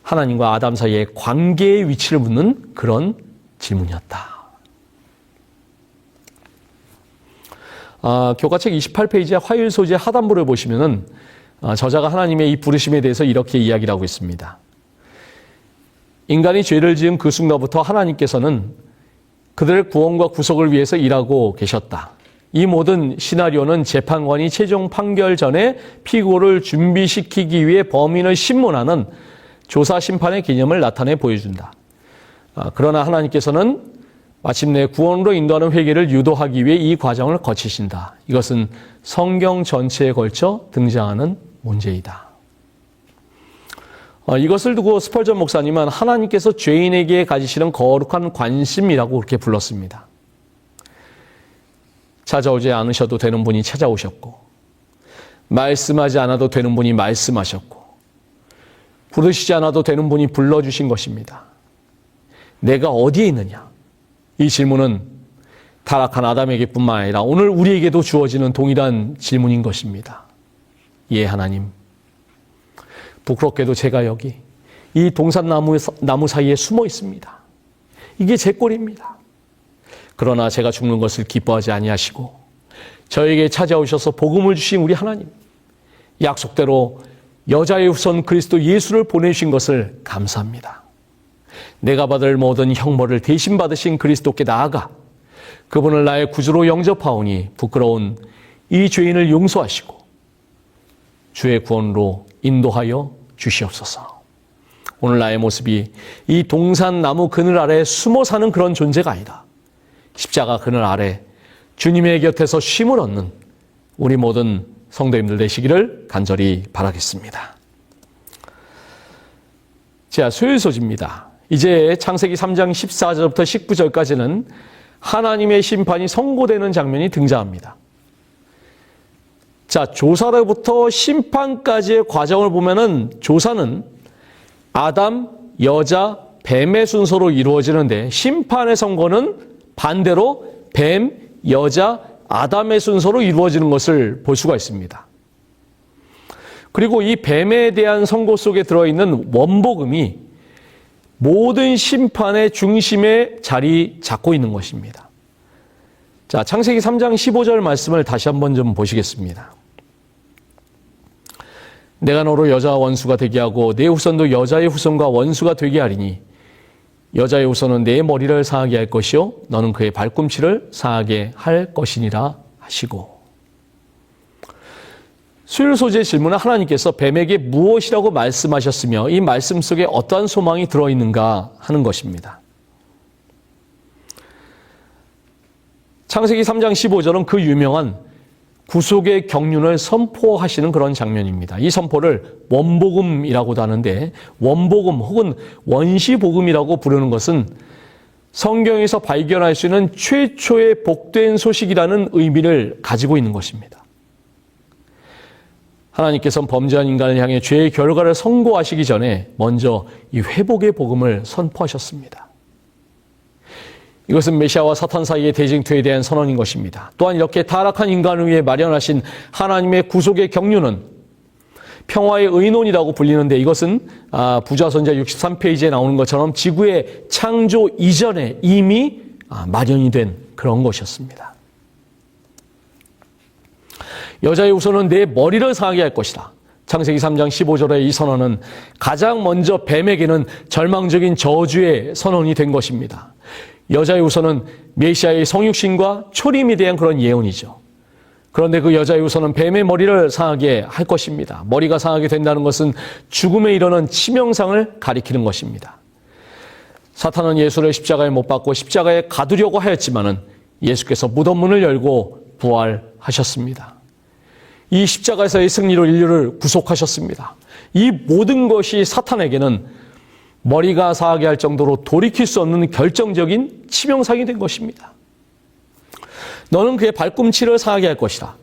하나님과 아담 사이의 관계의 위치를 묻는 그런 질문이었다. 교과책 28페이지의 화요일 소재 하단부를 보시면은 저자가 하나님의 이 부르심에 대해서 이렇게 이야기를 하고 있습니다. 인간이 죄를 지은 그 순간부터 하나님께서는 그들의 구원과 구속을 위해서 일하고 계셨다. 이 모든 시나리오는 재판관이 최종 판결 전에 피고를 준비시키기 위해 범인을 신문하는 조사 심판의 개념을 나타내 보여준다. 그러나 하나님께서는 마침내 구원으로 인도하는 회개를 유도하기 위해 이 과정을 거치신다. 이것은 성경 전체에 걸쳐 등장하는 문제이다. 이것을 두고 스펄전 목사님은 하나님께서 죄인에게 가지시는 거룩한 관심이라고 그렇게 불렀습니다. 찾아오지 않으셔도 되는 분이 찾아오셨고 말씀하지 않아도 되는 분이 말씀하셨고 부르시지 않아도 되는 분이 불러주신 것입니다. 내가 어디에 있느냐? 이 질문은 타락한 아담에게뿐만 아니라 오늘 우리에게도 주어지는 동일한 질문인 것입니다. 예, 하나님. 부끄럽게도 제가 여기 이 동산나무 사이에 숨어 있습니다. 이게 제 꼴입니다. 그러나 제가 죽는 것을 기뻐하지 아니하시고 저에게 찾아오셔서 복음을 주신 우리 하나님, 약속대로 여자의 후손 그리스도 예수를 보내주신 것을 감사합니다. 내가 받을 모든 형벌을 대신 받으신 그리스도께 나아가 그분을 나의 구주로 영접하오니 부끄러운 이 죄인을 용서하시고 주의 구원으로 인도하여 주시옵소서. 오늘 나의 모습이 이 동산나무 그늘 아래 숨어 사는 그런 존재가 아니라 십자가 그늘 아래 주님의 곁에서 쉼을 얻는 우리 모든 성도님들 되시기를 간절히 바라겠습니다. 자, 수요일 소지입니다. 이제 창세기 3장 14절부터 19절까지는 하나님의 심판이 선고되는 장면이 등장합니다. 자, 조사로부터 심판까지의 과정을 보면은 조사는 아담, 여자, 뱀의 순서로 이루어지는데 심판의 선고는 반대로 뱀, 여자, 아담의 순서로 이루어지는 것을 볼 수가 있습니다. 그리고 이 뱀에 대한 선고 속에 들어있는 원복음이 모든 심판의 중심에 자리 잡고 있는 것입니다. 자, 창세기 3장 15절 말씀을 다시 한번 좀 보시겠습니다. 내가 너로 여자와 원수가 되게 하고 내 후손도 여자의 후손과 원수가 되게 하리니 여자의 후손은 내 머리를 상하게 할 것이요 너는 그의 발꿈치를 상하게 할 것이니라 하시고. 수요일 소재의 질문은 하나님께서 뱀에게 무엇이라고 말씀하셨으며 이 말씀 속에 어떠한 소망이 들어있는가 하는 것입니다. 창세기 3장 15절은 그 유명한 구속의 경륜을 선포하시는 그런 장면입니다. 이 선포를 원복음이라고도 하는데 원복음 혹은 원시복음이라고 부르는 것은 성경에서 발견할 수 있는 최초의 복된 소식이라는 의미를 가지고 있는 것입니다. 하나님께서는 범죄한 인간을 향해 죄의 결과를 선고하시기 전에 먼저 이 회복의 복음을 선포하셨습니다. 이것은 메시아와 사탄 사이의 대쟁투에 대한 선언인 것입니다. 또한 이렇게 타락한 인간을 위해 마련하신 하나님의 구속의 경륜은 평화의 의논이라고 불리는데 이것은 부자선자 63페이지에 나오는 것처럼 지구의 창조 이전에 이미 마련이 된 그런 것이었습니다. 여자의 후손은 내 머리를 상하게 할 것이다. 창세기 3장 15절의 이 선언은 가장 먼저 뱀에게는 절망적인 저주의 선언이 된 것입니다. 여자의 후손은 메시아의 성육신과 초림에 대한 그런 예언이죠. 그런데 그 여자의 후손은 뱀의 머리를 상하게 할 것입니다. 머리가 상하게 된다는 것은 죽음에 이르는 치명상을 가리키는 것입니다. 사탄은 예수를 십자가에 못 박고 십자가에 가두려고 하였지만은 예수께서 무덤문을 열고 부활하셨습니다. 이 십자가에서의 승리로 인류를 구속하셨습니다. 이 모든 것이 사탄에게는 머리가 상하게 할 정도로 돌이킬 수 없는 결정적인 치명상이 된 것입니다. 너는 그의 발꿈치를 상하게 할 것이다.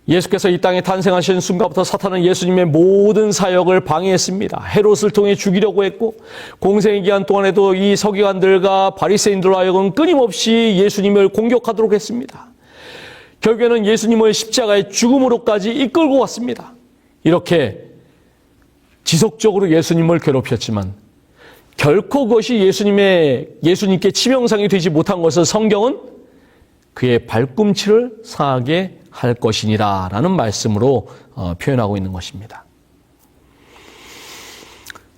예수께서 이 땅에 탄생하신 순간부터 사탄은 예수님의 모든 사역을 방해했습니다. 헤롯을 통해 죽이려고 했고 공생의 기간 동안에도 이 서기관들과 바리새인들로 하여금 끊임없이 예수님을 공격하도록 했습니다. 결국에는 예수님을 십자가의 죽음으로까지 이끌고 왔습니다. 이렇게 지속적으로 예수님을 괴롭혔지만 결코 그것이 예수님께 치명상이 되지 못한 것을 성경은 그의 발꿈치를 상하게 할 것이니라 라는 말씀으로 표현하고 있는 것입니다.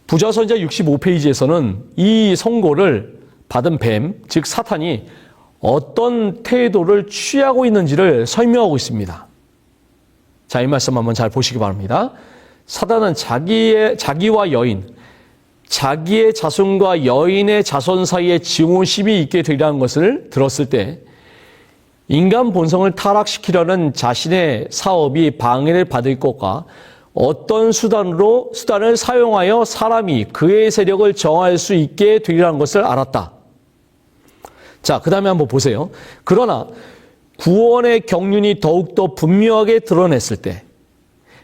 부자선자 65페이지에서는 이 선고를 받은 뱀, 즉 사탄이 어떤 태도를 취하고 있는지를 설명하고 있습니다. 자, 이 말씀 한번 잘 보시기 바랍니다. 사단은 자기와 여인, 자기의 자손과 여인의 자손 사이에 증오심이 있게 되리라는 것을 들었을 때 인간 본성을 타락시키려는 자신의 사업이 방해를 받을 것과 어떤 수단을 사용하여 사람이 그의 세력을 정할 수 있게 되리라는 것을 알았다. 자, 그 다음에 한번 보세요. 그러나 구원의 경륜이 더욱더 분명하게 드러냈을 때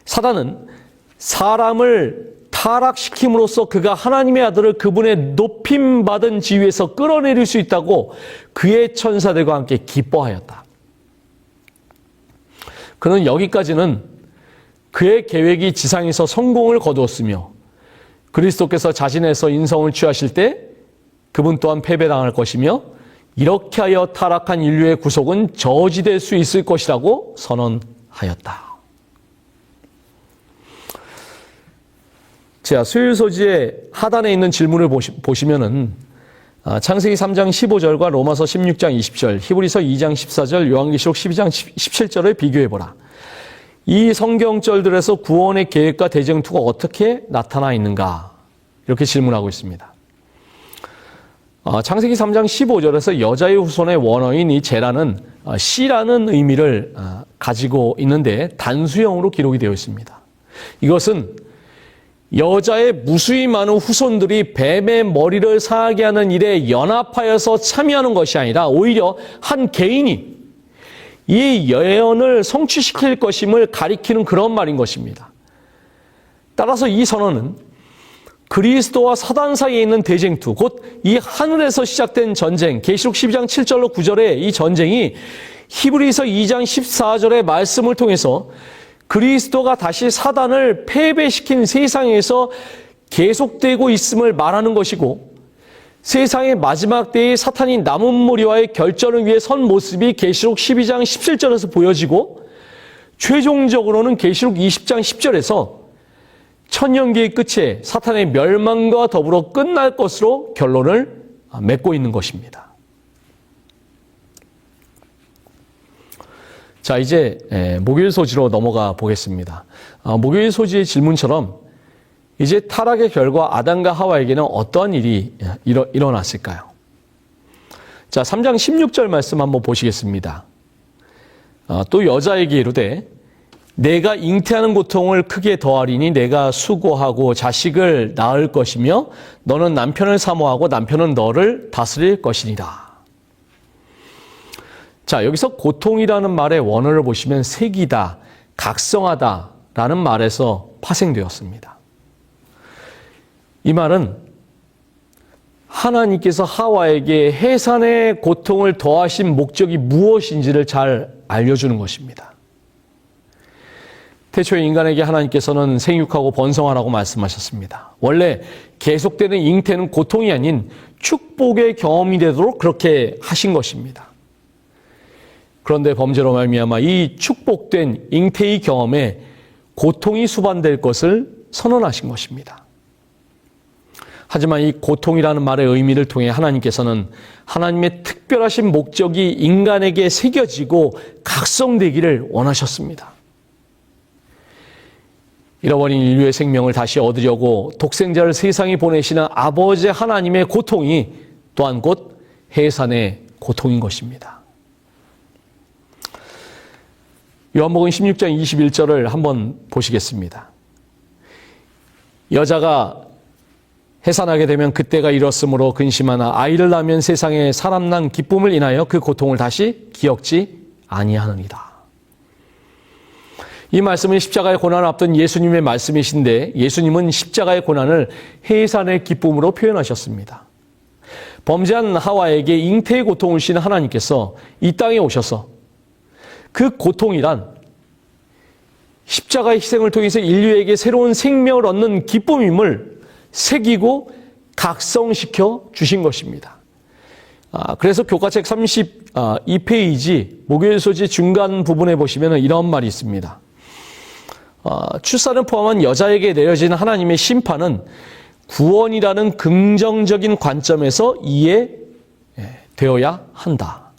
사단은 사람을 타락시킴으로써 그가 하나님의 아들을 그분의 높임받은 지위에서 끌어내릴 수 있다고 그의 천사들과 함께 기뻐하였다. 그는 여기까지는 그의 계획이 지상에서 성공을 거두었으며 그리스도께서 자신에서 인성을 취하실 때 그분 또한 패배당할 것이며 이렇게 하여 타락한 인류의 구속은 저지될 수 있을 것이라고 선언하였다. 자, 수요일소지의 하단에 있는 질문을 보시면은 창세기 3장 15절과 로마서 16장 20절, 히브리서 2장 14절, 요한계시록 12장 17절을 비교해보라. 이 성경절들에서 구원의 계획과 대쟁투가 어떻게 나타나 있는가? 이렇게 질문하고 있습니다. 창세기 3장 15절에서 여자의 후손의 원어인 이 제라는 씨라는 의미를 가지고 있는데 단수형으로 기록이 되어 있습니다. 이것은 여자의 무수히 많은 후손들이 뱀의 머리를 상하게 하는 일에 연합하여서 참여하는 것이 아니라 오히려 한 개인이 이 예언을 성취시킬 것임을 가리키는 그런 말인 것입니다. 따라서 이 선언은 그리스도와 사단 사이에 있는 대쟁투, 곧 이 하늘에서 시작된 전쟁, 계시록 12장 7절로 9절의 이 전쟁이 히브리서 2장 14절의 말씀을 통해서 그리스도가 다시 사단을 패배시킨 세상에서 계속되고 있음을 말하는 것이고, 세상의 마지막 때의 사탄이 남은 무리와의 결전을 위해 선 모습이 계시록 12장 17절에서 보여지고, 최종적으로는 계시록 20장 10절에서 천년기의 끝에 사탄의 멸망과 더불어 끝날 것으로 결론을 맺고 있는 것입니다. 자, 이제 목요일 소지로 넘어가 보겠습니다. 목요일 소지의 질문처럼 이제 타락의 결과 아담과 하와에게는 어떠한 일이 일어났을까요? 자, 3장 16절 말씀 한번 보시겠습니다. 또 여자에게 이르되 내가 잉태하는 고통을 크게 더하리니 내가 수고하고 자식을 낳을 것이며 너는 남편을 사모하고 남편은 너를 다스릴 것이니라. 자, 여기서 고통이라는 말의 원어를 보시면 색이다, 각성하다라는 말에서 파생되었습니다. 이 말은 하나님께서 하와에게 해산의 고통을 더하신 목적이 무엇인지를 잘 알려주는 것입니다. 태초에 인간에게 하나님께서는 생육하고 번성하라고 말씀하셨습니다. 원래 계속되는 잉태는 고통이 아닌 축복의 경험이 되도록 그렇게 하신 것입니다. 그런데 범죄로 말미암아 이 축복된 잉태의 경험에 고통이 수반될 것을 선언하신 것입니다. 하지만 이 고통이라는 말의 의미를 통해 하나님께서는 하나님의 특별하신 목적이 인간에게 새겨지고 각성되기를 원하셨습니다. 잃어버린 인류의 생명을 다시 얻으려고 독생자를 세상에 보내시는 아버지 하나님의 고통이 또한 곧 해산의 고통인 것입니다. 요한복음 16장 21절을 한번 보시겠습니다. 여자가 해산하게 되면 그때가 이렇으므로 근심하나 아이를 낳으면 세상에 사람 난 기쁨을 인하여 그 고통을 다시 기억지 아니하느니라. 이 말씀은 십자가의 고난을 앞둔 예수님의 말씀이신데 예수님은 십자가의 고난을 해산의 기쁨으로 표현하셨습니다. 범죄한 하와에게 잉태의 고통을 주신 하나님께서 이 땅에 오셔서 그 고통이란 십자가의 희생을 통해서 인류에게 새로운 생명을 얻는 기쁨임을 새기고 각성시켜 주신 것입니다. 그래서 교과책 32페이지 목요일 소지 중간 부분에 보시면 이런 말이 있습니다. 출산을 포함한 여자에게 내려진 하나님의 심판은 구원이라는 긍정적인 관점에서 이해되어야 한다.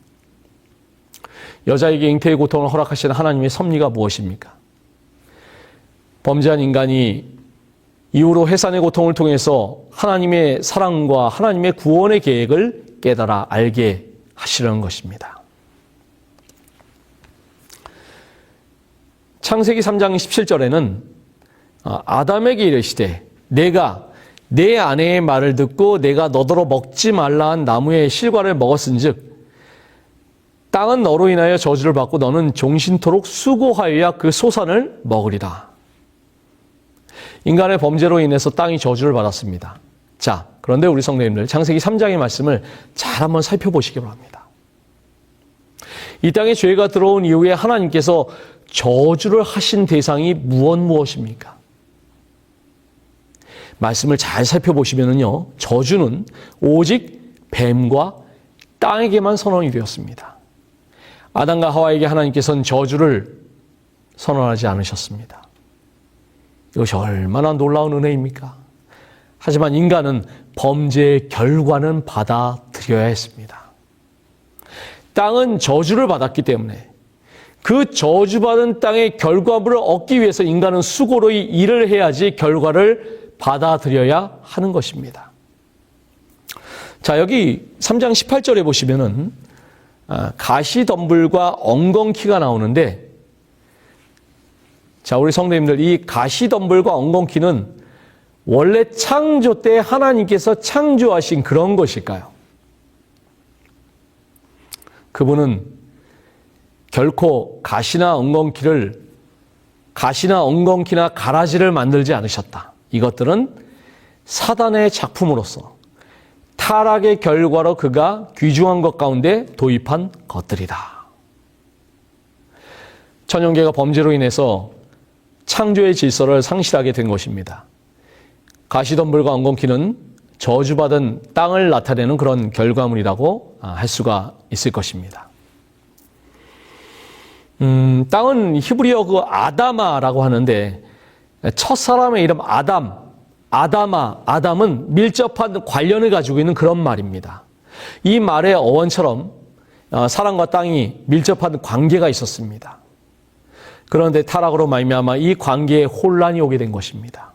여자에게 잉태의 고통을 허락하시는 하나님의 섭리가 무엇입니까? 범죄한 인간이 이후로 해산의 고통을 통해서 하나님의 사랑과 하나님의 구원의 계획을 깨달아 알게 하시려는 것입니다. 창세기 3장 17절에는 아담에게 이르시되 내가 내 아내의 말을 듣고 내가 너더러 먹지 말라 한 나무의 실과를 먹었은즉 땅은 너로 인하여 저주를 받고 너는 종신토록 수고하여야 그 소산을 먹으리라. 인간의 범죄로 인해서 땅이 저주를 받았습니다. 자, 그런데 우리 성도님들 창세기 3장의 말씀을 잘 한번 살펴보시기 바랍니다. 이 땅에 죄가 들어온 이후에 하나님께서 저주를 하신 대상이 무엇입니까? 말씀을 잘 살펴보시면요, 저주는 오직 뱀과 땅에게만 선언이 되었습니다. 아담과 하와에게 하나님께서는 저주를 선언하지 않으셨습니다. 이것이 얼마나 놀라운 은혜입니까? 하지만 인간은 범죄의 결과는 받아들여야 했습니다. 땅은 저주를 받았기 때문에 그 저주받은 땅의 결과물을 얻기 위해서 인간은 수고로 일을 해야지 결과를 받아들여야 하는 것입니다. 자, 여기 3장 18절에 보시면은 가시덤불과 엉겅퀴가 나오는데, 자, 우리 성도님들, 이 가시덤불과 엉겅퀴는 원래 창조 때 하나님께서 창조하신 그런 것일까요? 그분은 결코 가시나 엉겅퀴나 가라지를 만들지 않으셨다. 이것들은 사단의 작품으로서 타락의 결과로 그가 귀중한 것 가운데 도입한 것들이다. 천연계가 범죄로 인해서 창조의 질서를 상실하게 된 것입니다. 가시덤불과 엉겅퀴는 저주받은 땅을 나타내는 그런 결과물이라고 할 수가 있을 것입니다. 땅은 히브리어 그 아다마라고 하는데, 첫사람의 이름 아담은 밀접한 관련을 가지고 있는 그런 말입니다. 이 말의 어원처럼 사람과 땅이 밀접한 관계가 있었습니다. 그런데 타락으로 말미암아 이 관계에 혼란이 오게 된 것입니다.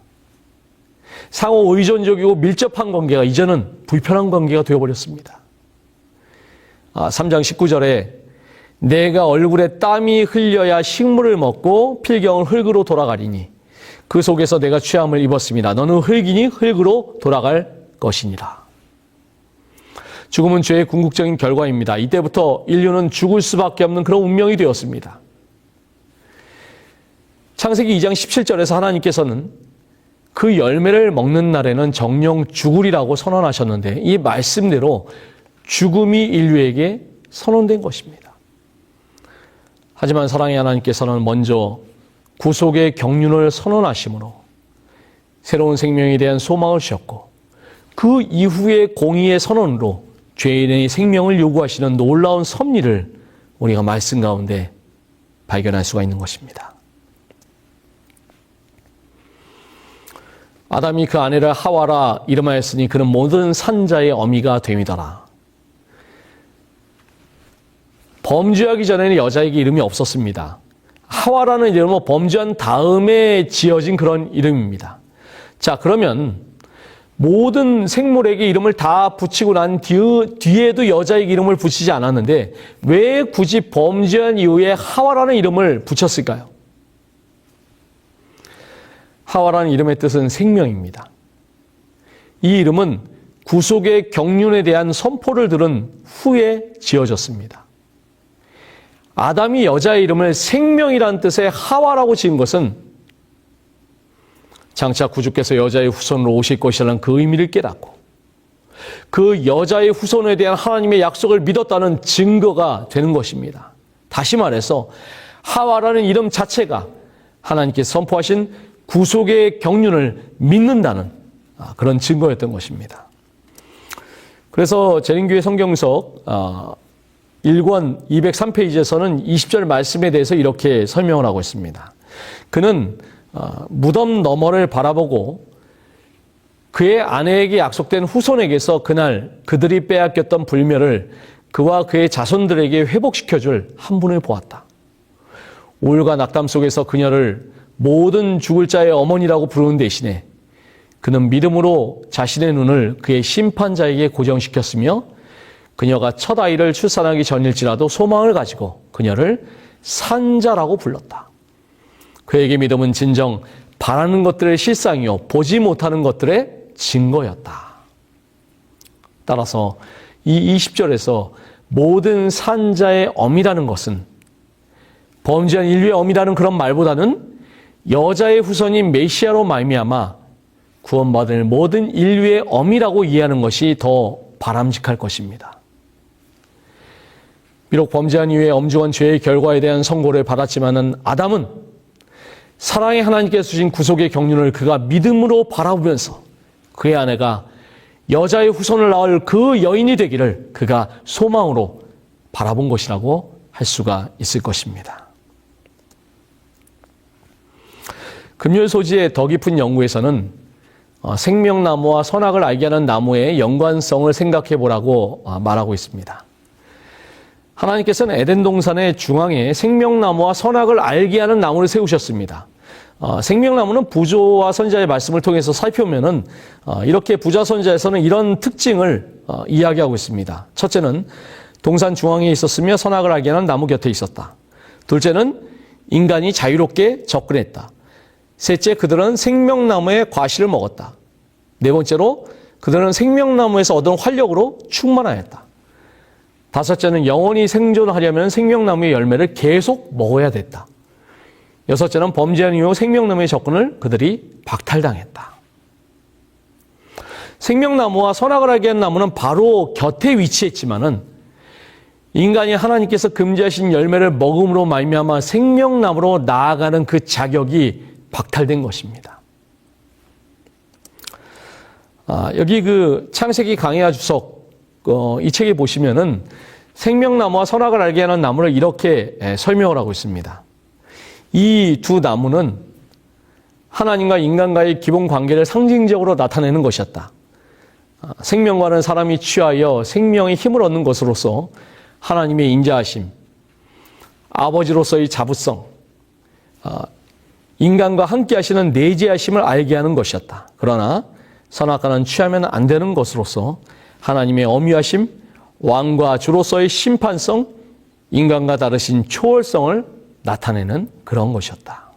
상호 의존적이고 밀접한 관계가 이제는 불편한 관계가 되어버렸습니다. 3장 19절에 내가 얼굴에 땀이 흘려야 식물을 먹고 필경을 흙으로 돌아가리니 그 속에서 내가 취함을 입었습니다. 너는 흙이니 흙으로 돌아갈 것이니라. 죽음은 죄의 궁극적인 결과입니다. 이때부터 인류는 죽을 수밖에 없는 그런 운명이 되었습니다. 창세기 2장 17절에서 하나님께서는 그 열매를 먹는 날에는 정령 죽으리라고 선언하셨는데, 이 말씀대로 죽음이 인류에게 선언된 것입니다. 하지만 사랑의 하나님께서는 먼저 구속의 경륜을 선언하심으로 새로운 생명에 대한 소망을 주셨고, 그 이후의 공의의 선언으로 죄인의 생명을 요구하시는 놀라운 섭리를 우리가 말씀 가운데 발견할 수가 있는 것입니다. 아담이 그 아내를 하와라 이름하였으니 그는 모든 산자의 어미가 됨이더라. 범죄하기 전에는 여자에게 이름이 없었습니다. 하와라는 이름은 범죄한 다음에 지어진 그런 이름입니다. 자, 그러면 모든 생물에게 이름을 다 붙이고 난 뒤에도 여자에게 이름을 붙이지 않았는데 왜 굳이 범죄한 이후에 하와라는 이름을 붙였을까요? 하와라는 이름의 뜻은 생명입니다. 이 이름은 구속의 경륜에 대한 선포를 들은 후에 지어졌습니다. 아담이 여자의 이름을 생명이라는 뜻의 하와라고 지은 것은 장차 구주께서 여자의 후손으로 오실 것이라는 그 의미를 깨닫고 그 여자의 후손에 대한 하나님의 약속을 믿었다는 증거가 되는 것입니다. 다시 말해서 하와라는 이름 자체가 하나님께서 선포하신 구속의 경륜을 믿는다는 그런 증거였던 것입니다. 그래서 재림교회 성경석 1권 203페이지에서는 20절 말씀에 대해서 이렇게 설명을 하고 있습니다. 그는 무덤 너머를 바라보고 그의 아내에게 약속된 후손에게서 그날 그들이 빼앗겼던 불멸을 그와 그의 자손들에게 회복시켜줄 한 분을 보았다. 우울과 낙담 속에서 그녀를 모든 죽을 자의 어머니라고 부르는 대신에 그는 믿음으로 자신의 눈을 그의 심판자에게 고정시켰으며 그녀가 첫 아이를 출산하기 전일지라도 소망을 가지고 그녀를 산자라고 불렀다. 그에게 믿음은 진정 바라는 것들의 실상이요 보지 못하는 것들의 증거였다. 따라서 이 20절에서 모든 산자의 어미라는 것은 범죄한 인류의 어미라는 그런 말보다는 여자의 후손인 메시아로 말미암아 구원받을 모든 인류의 어미라고 이해하는 것이 더 바람직할 것입니다. 비록 범죄한 이후에 엄중한 죄의 결과에 대한 선고를 받았지만은 아담은 사랑의 하나님께서 주신 구속의 경륜을 그가 믿음으로 바라보면서 그의 아내가 여자의 후손을 낳을 그 여인이 되기를 그가 소망으로 바라본 것이라고 할 수가 있을 것입니다. 금요일 소지의 더 깊은 연구에서는 생명나무와 선악을 알게 하는 나무의 연관성을 생각해 보라고 말하고 있습니다. 하나님께서는 에덴 동산의 중앙에 생명나무와 선악을 알게 하는 나무를 세우셨습니다. 생명나무는 부조와 선지자의 말씀을 통해서 살펴보면은 이렇게 부자 선지자에서는 이런 특징을 이야기하고 있습니다. 첫째는 동산 중앙에 있었으며 선악을 알게 하는 나무 곁에 있었다. 둘째는 인간이 자유롭게 접근했다. 셋째, 그들은 생명나무의 과실을 먹었다. 네 번째로 그들은 생명나무에서 얻은 활력으로 충만하였다. 다섯째는 영원히 생존하려면 생명나무의 열매를 계속 먹어야 됐다. 여섯째는 범죄한 이후 생명나무의 접근을 그들이 박탈당했다. 생명나무와 선악을 알게 한 나무는 바로 곁에 위치했지만은 인간이 하나님께서 금지하신 열매를 먹음으로 말미암아 생명나무로 나아가는 그 자격이 박탈된 것입니다. 여기 그 창세기 강해야 주석 이 책에 보시면은 생명나무와 선악을 알게 하는 나무를 이렇게 설명을 하고 있습니다. 이 두 나무는 하나님과 인간과의 기본 관계를 상징적으로 나타내는 것이었다. 생명과는 사람이 취하여 생명의 힘을 얻는 것으로서 하나님의 인자하심, 아버지로서의 자부성, 인간과 함께 하시는 내재하심을 알게 하는 것이었다. 그러나 선악과는 취하면 안 되는 것으로서 하나님의 엄위하심, 왕과 주로서의 심판성, 인간과 다르신 초월성을 나타내는 그런 것이었다.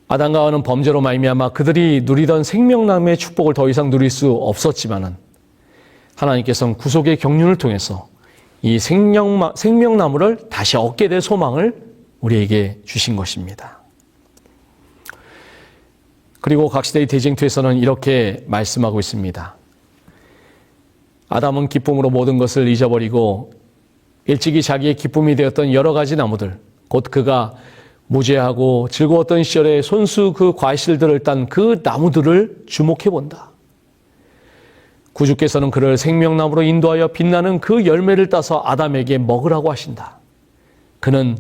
아담과 하와는 범죄로 말미암아 그들이 누리던 생명나무의 축복을 더 이상 누릴 수 없었지만은 하나님께서는 구속의 경륜을 통해서 이 생명나무를 다시 얻게 될 소망을 우리에게 주신 것입니다. 그리고 각시대의 대쟁투에서는 이렇게 말씀하고 있습니다. 아담은 기쁨으로 모든 것을 잊어버리고 일찍이 자기의 기쁨이 되었던 여러 가지 나무들, 곧 그가 무죄하고 즐거웠던 시절에 손수 그 과실들을 딴 그 나무들을 주목해 본다. 구주께서는 그를 생명나무로 인도하여 빛나는 그 열매를 따서 아담에게 먹으라고 하신다. 그는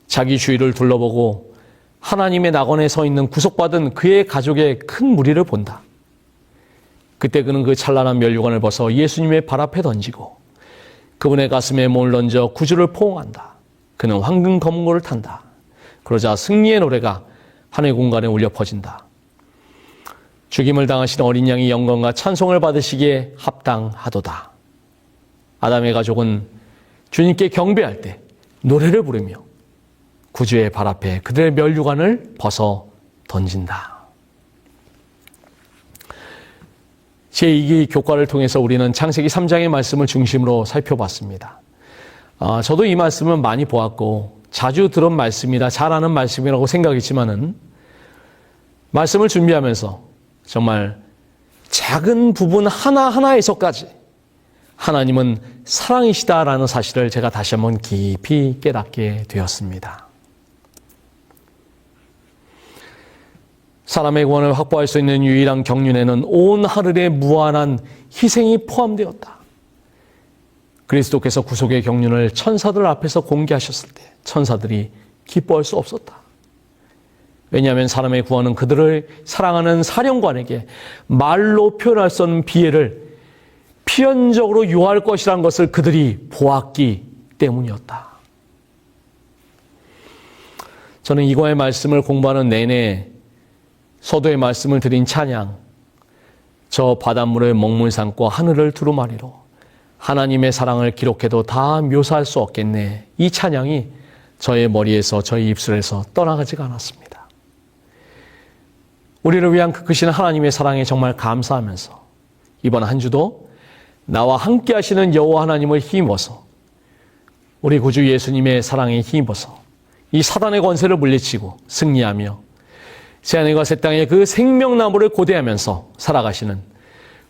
자기 주위를 둘러보고 하나님의 낙원에 서 있는 구속받은 그의 가족의 큰 무리를 본다. 그때 그는 그 찬란한 면류관을 벗어 예수님의 발 앞에 던지고 그분의 가슴에 몸을 던져 구주를 포옹한다. 그는 황금 검은고를 탄다. 그러자 승리의 노래가 하늘 공간에 울려 퍼진다. 죽임을 당하신 어린 양이 영광과 찬송을 받으시기에 합당하도다. 아담의 가족은 주님께 경배할 때 노래를 부르며 구주의 발 앞에 그들의 면류관을 벗어 던진다. 제2기 교과를 통해서 우리는 창세기 3장의 말씀을 중심으로 살펴봤습니다. 저도 이 말씀을 많이 보았고 자주 들은 말씀이라 잘 아는 말씀이라고 생각했지만은 말씀을 준비하면서 정말 작은 부분 하나하나에서까지 하나님은 사랑이시다라는 사실을 제가 다시 한번 깊이 깨닫게 되었습니다. 사람의 구원을 확보할 수 있는 유일한 경륜에는 온 하늘의 무한한 희생이 포함되었다. 그리스도께서 구속의 경륜을 천사들 앞에서 공개하셨을 때 천사들이 기뻐할 수 없었다. 왜냐하면 사람의 구원은 그들을 사랑하는 사령관에게 말로 표현할 수 없는 비애를 필연적으로 요할 것이라는 것을 그들이 보았기 때문이었다. 저는 이과의 말씀을 공부하는 내내 서도의 말씀을 드린 찬양, 저 바닷물을 먹물 삼고 하늘을 두루마리로 하나님의 사랑을 기록해도 다 묘사할 수 없겠네. 이 찬양이 저의 머리에서 저의 입술에서 떠나가지가 않았습니다. 우리를 위한 그 크신 하나님의 사랑에 정말 감사하면서 이번 한 주도 나와 함께 하시는 여호와 하나님을 힘입어서 우리 구주 예수님의 사랑에 힘입어서 이 사단의 권세를 물리치고 승리하며 새하늘과 새 땅의 그 생명나무를 고대하면서 살아가시는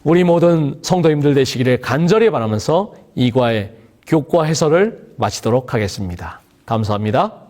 우리 모든 성도님들 되시기를 간절히 바라면서 이과의 교과 해설을 마치도록 하겠습니다. 감사합니다.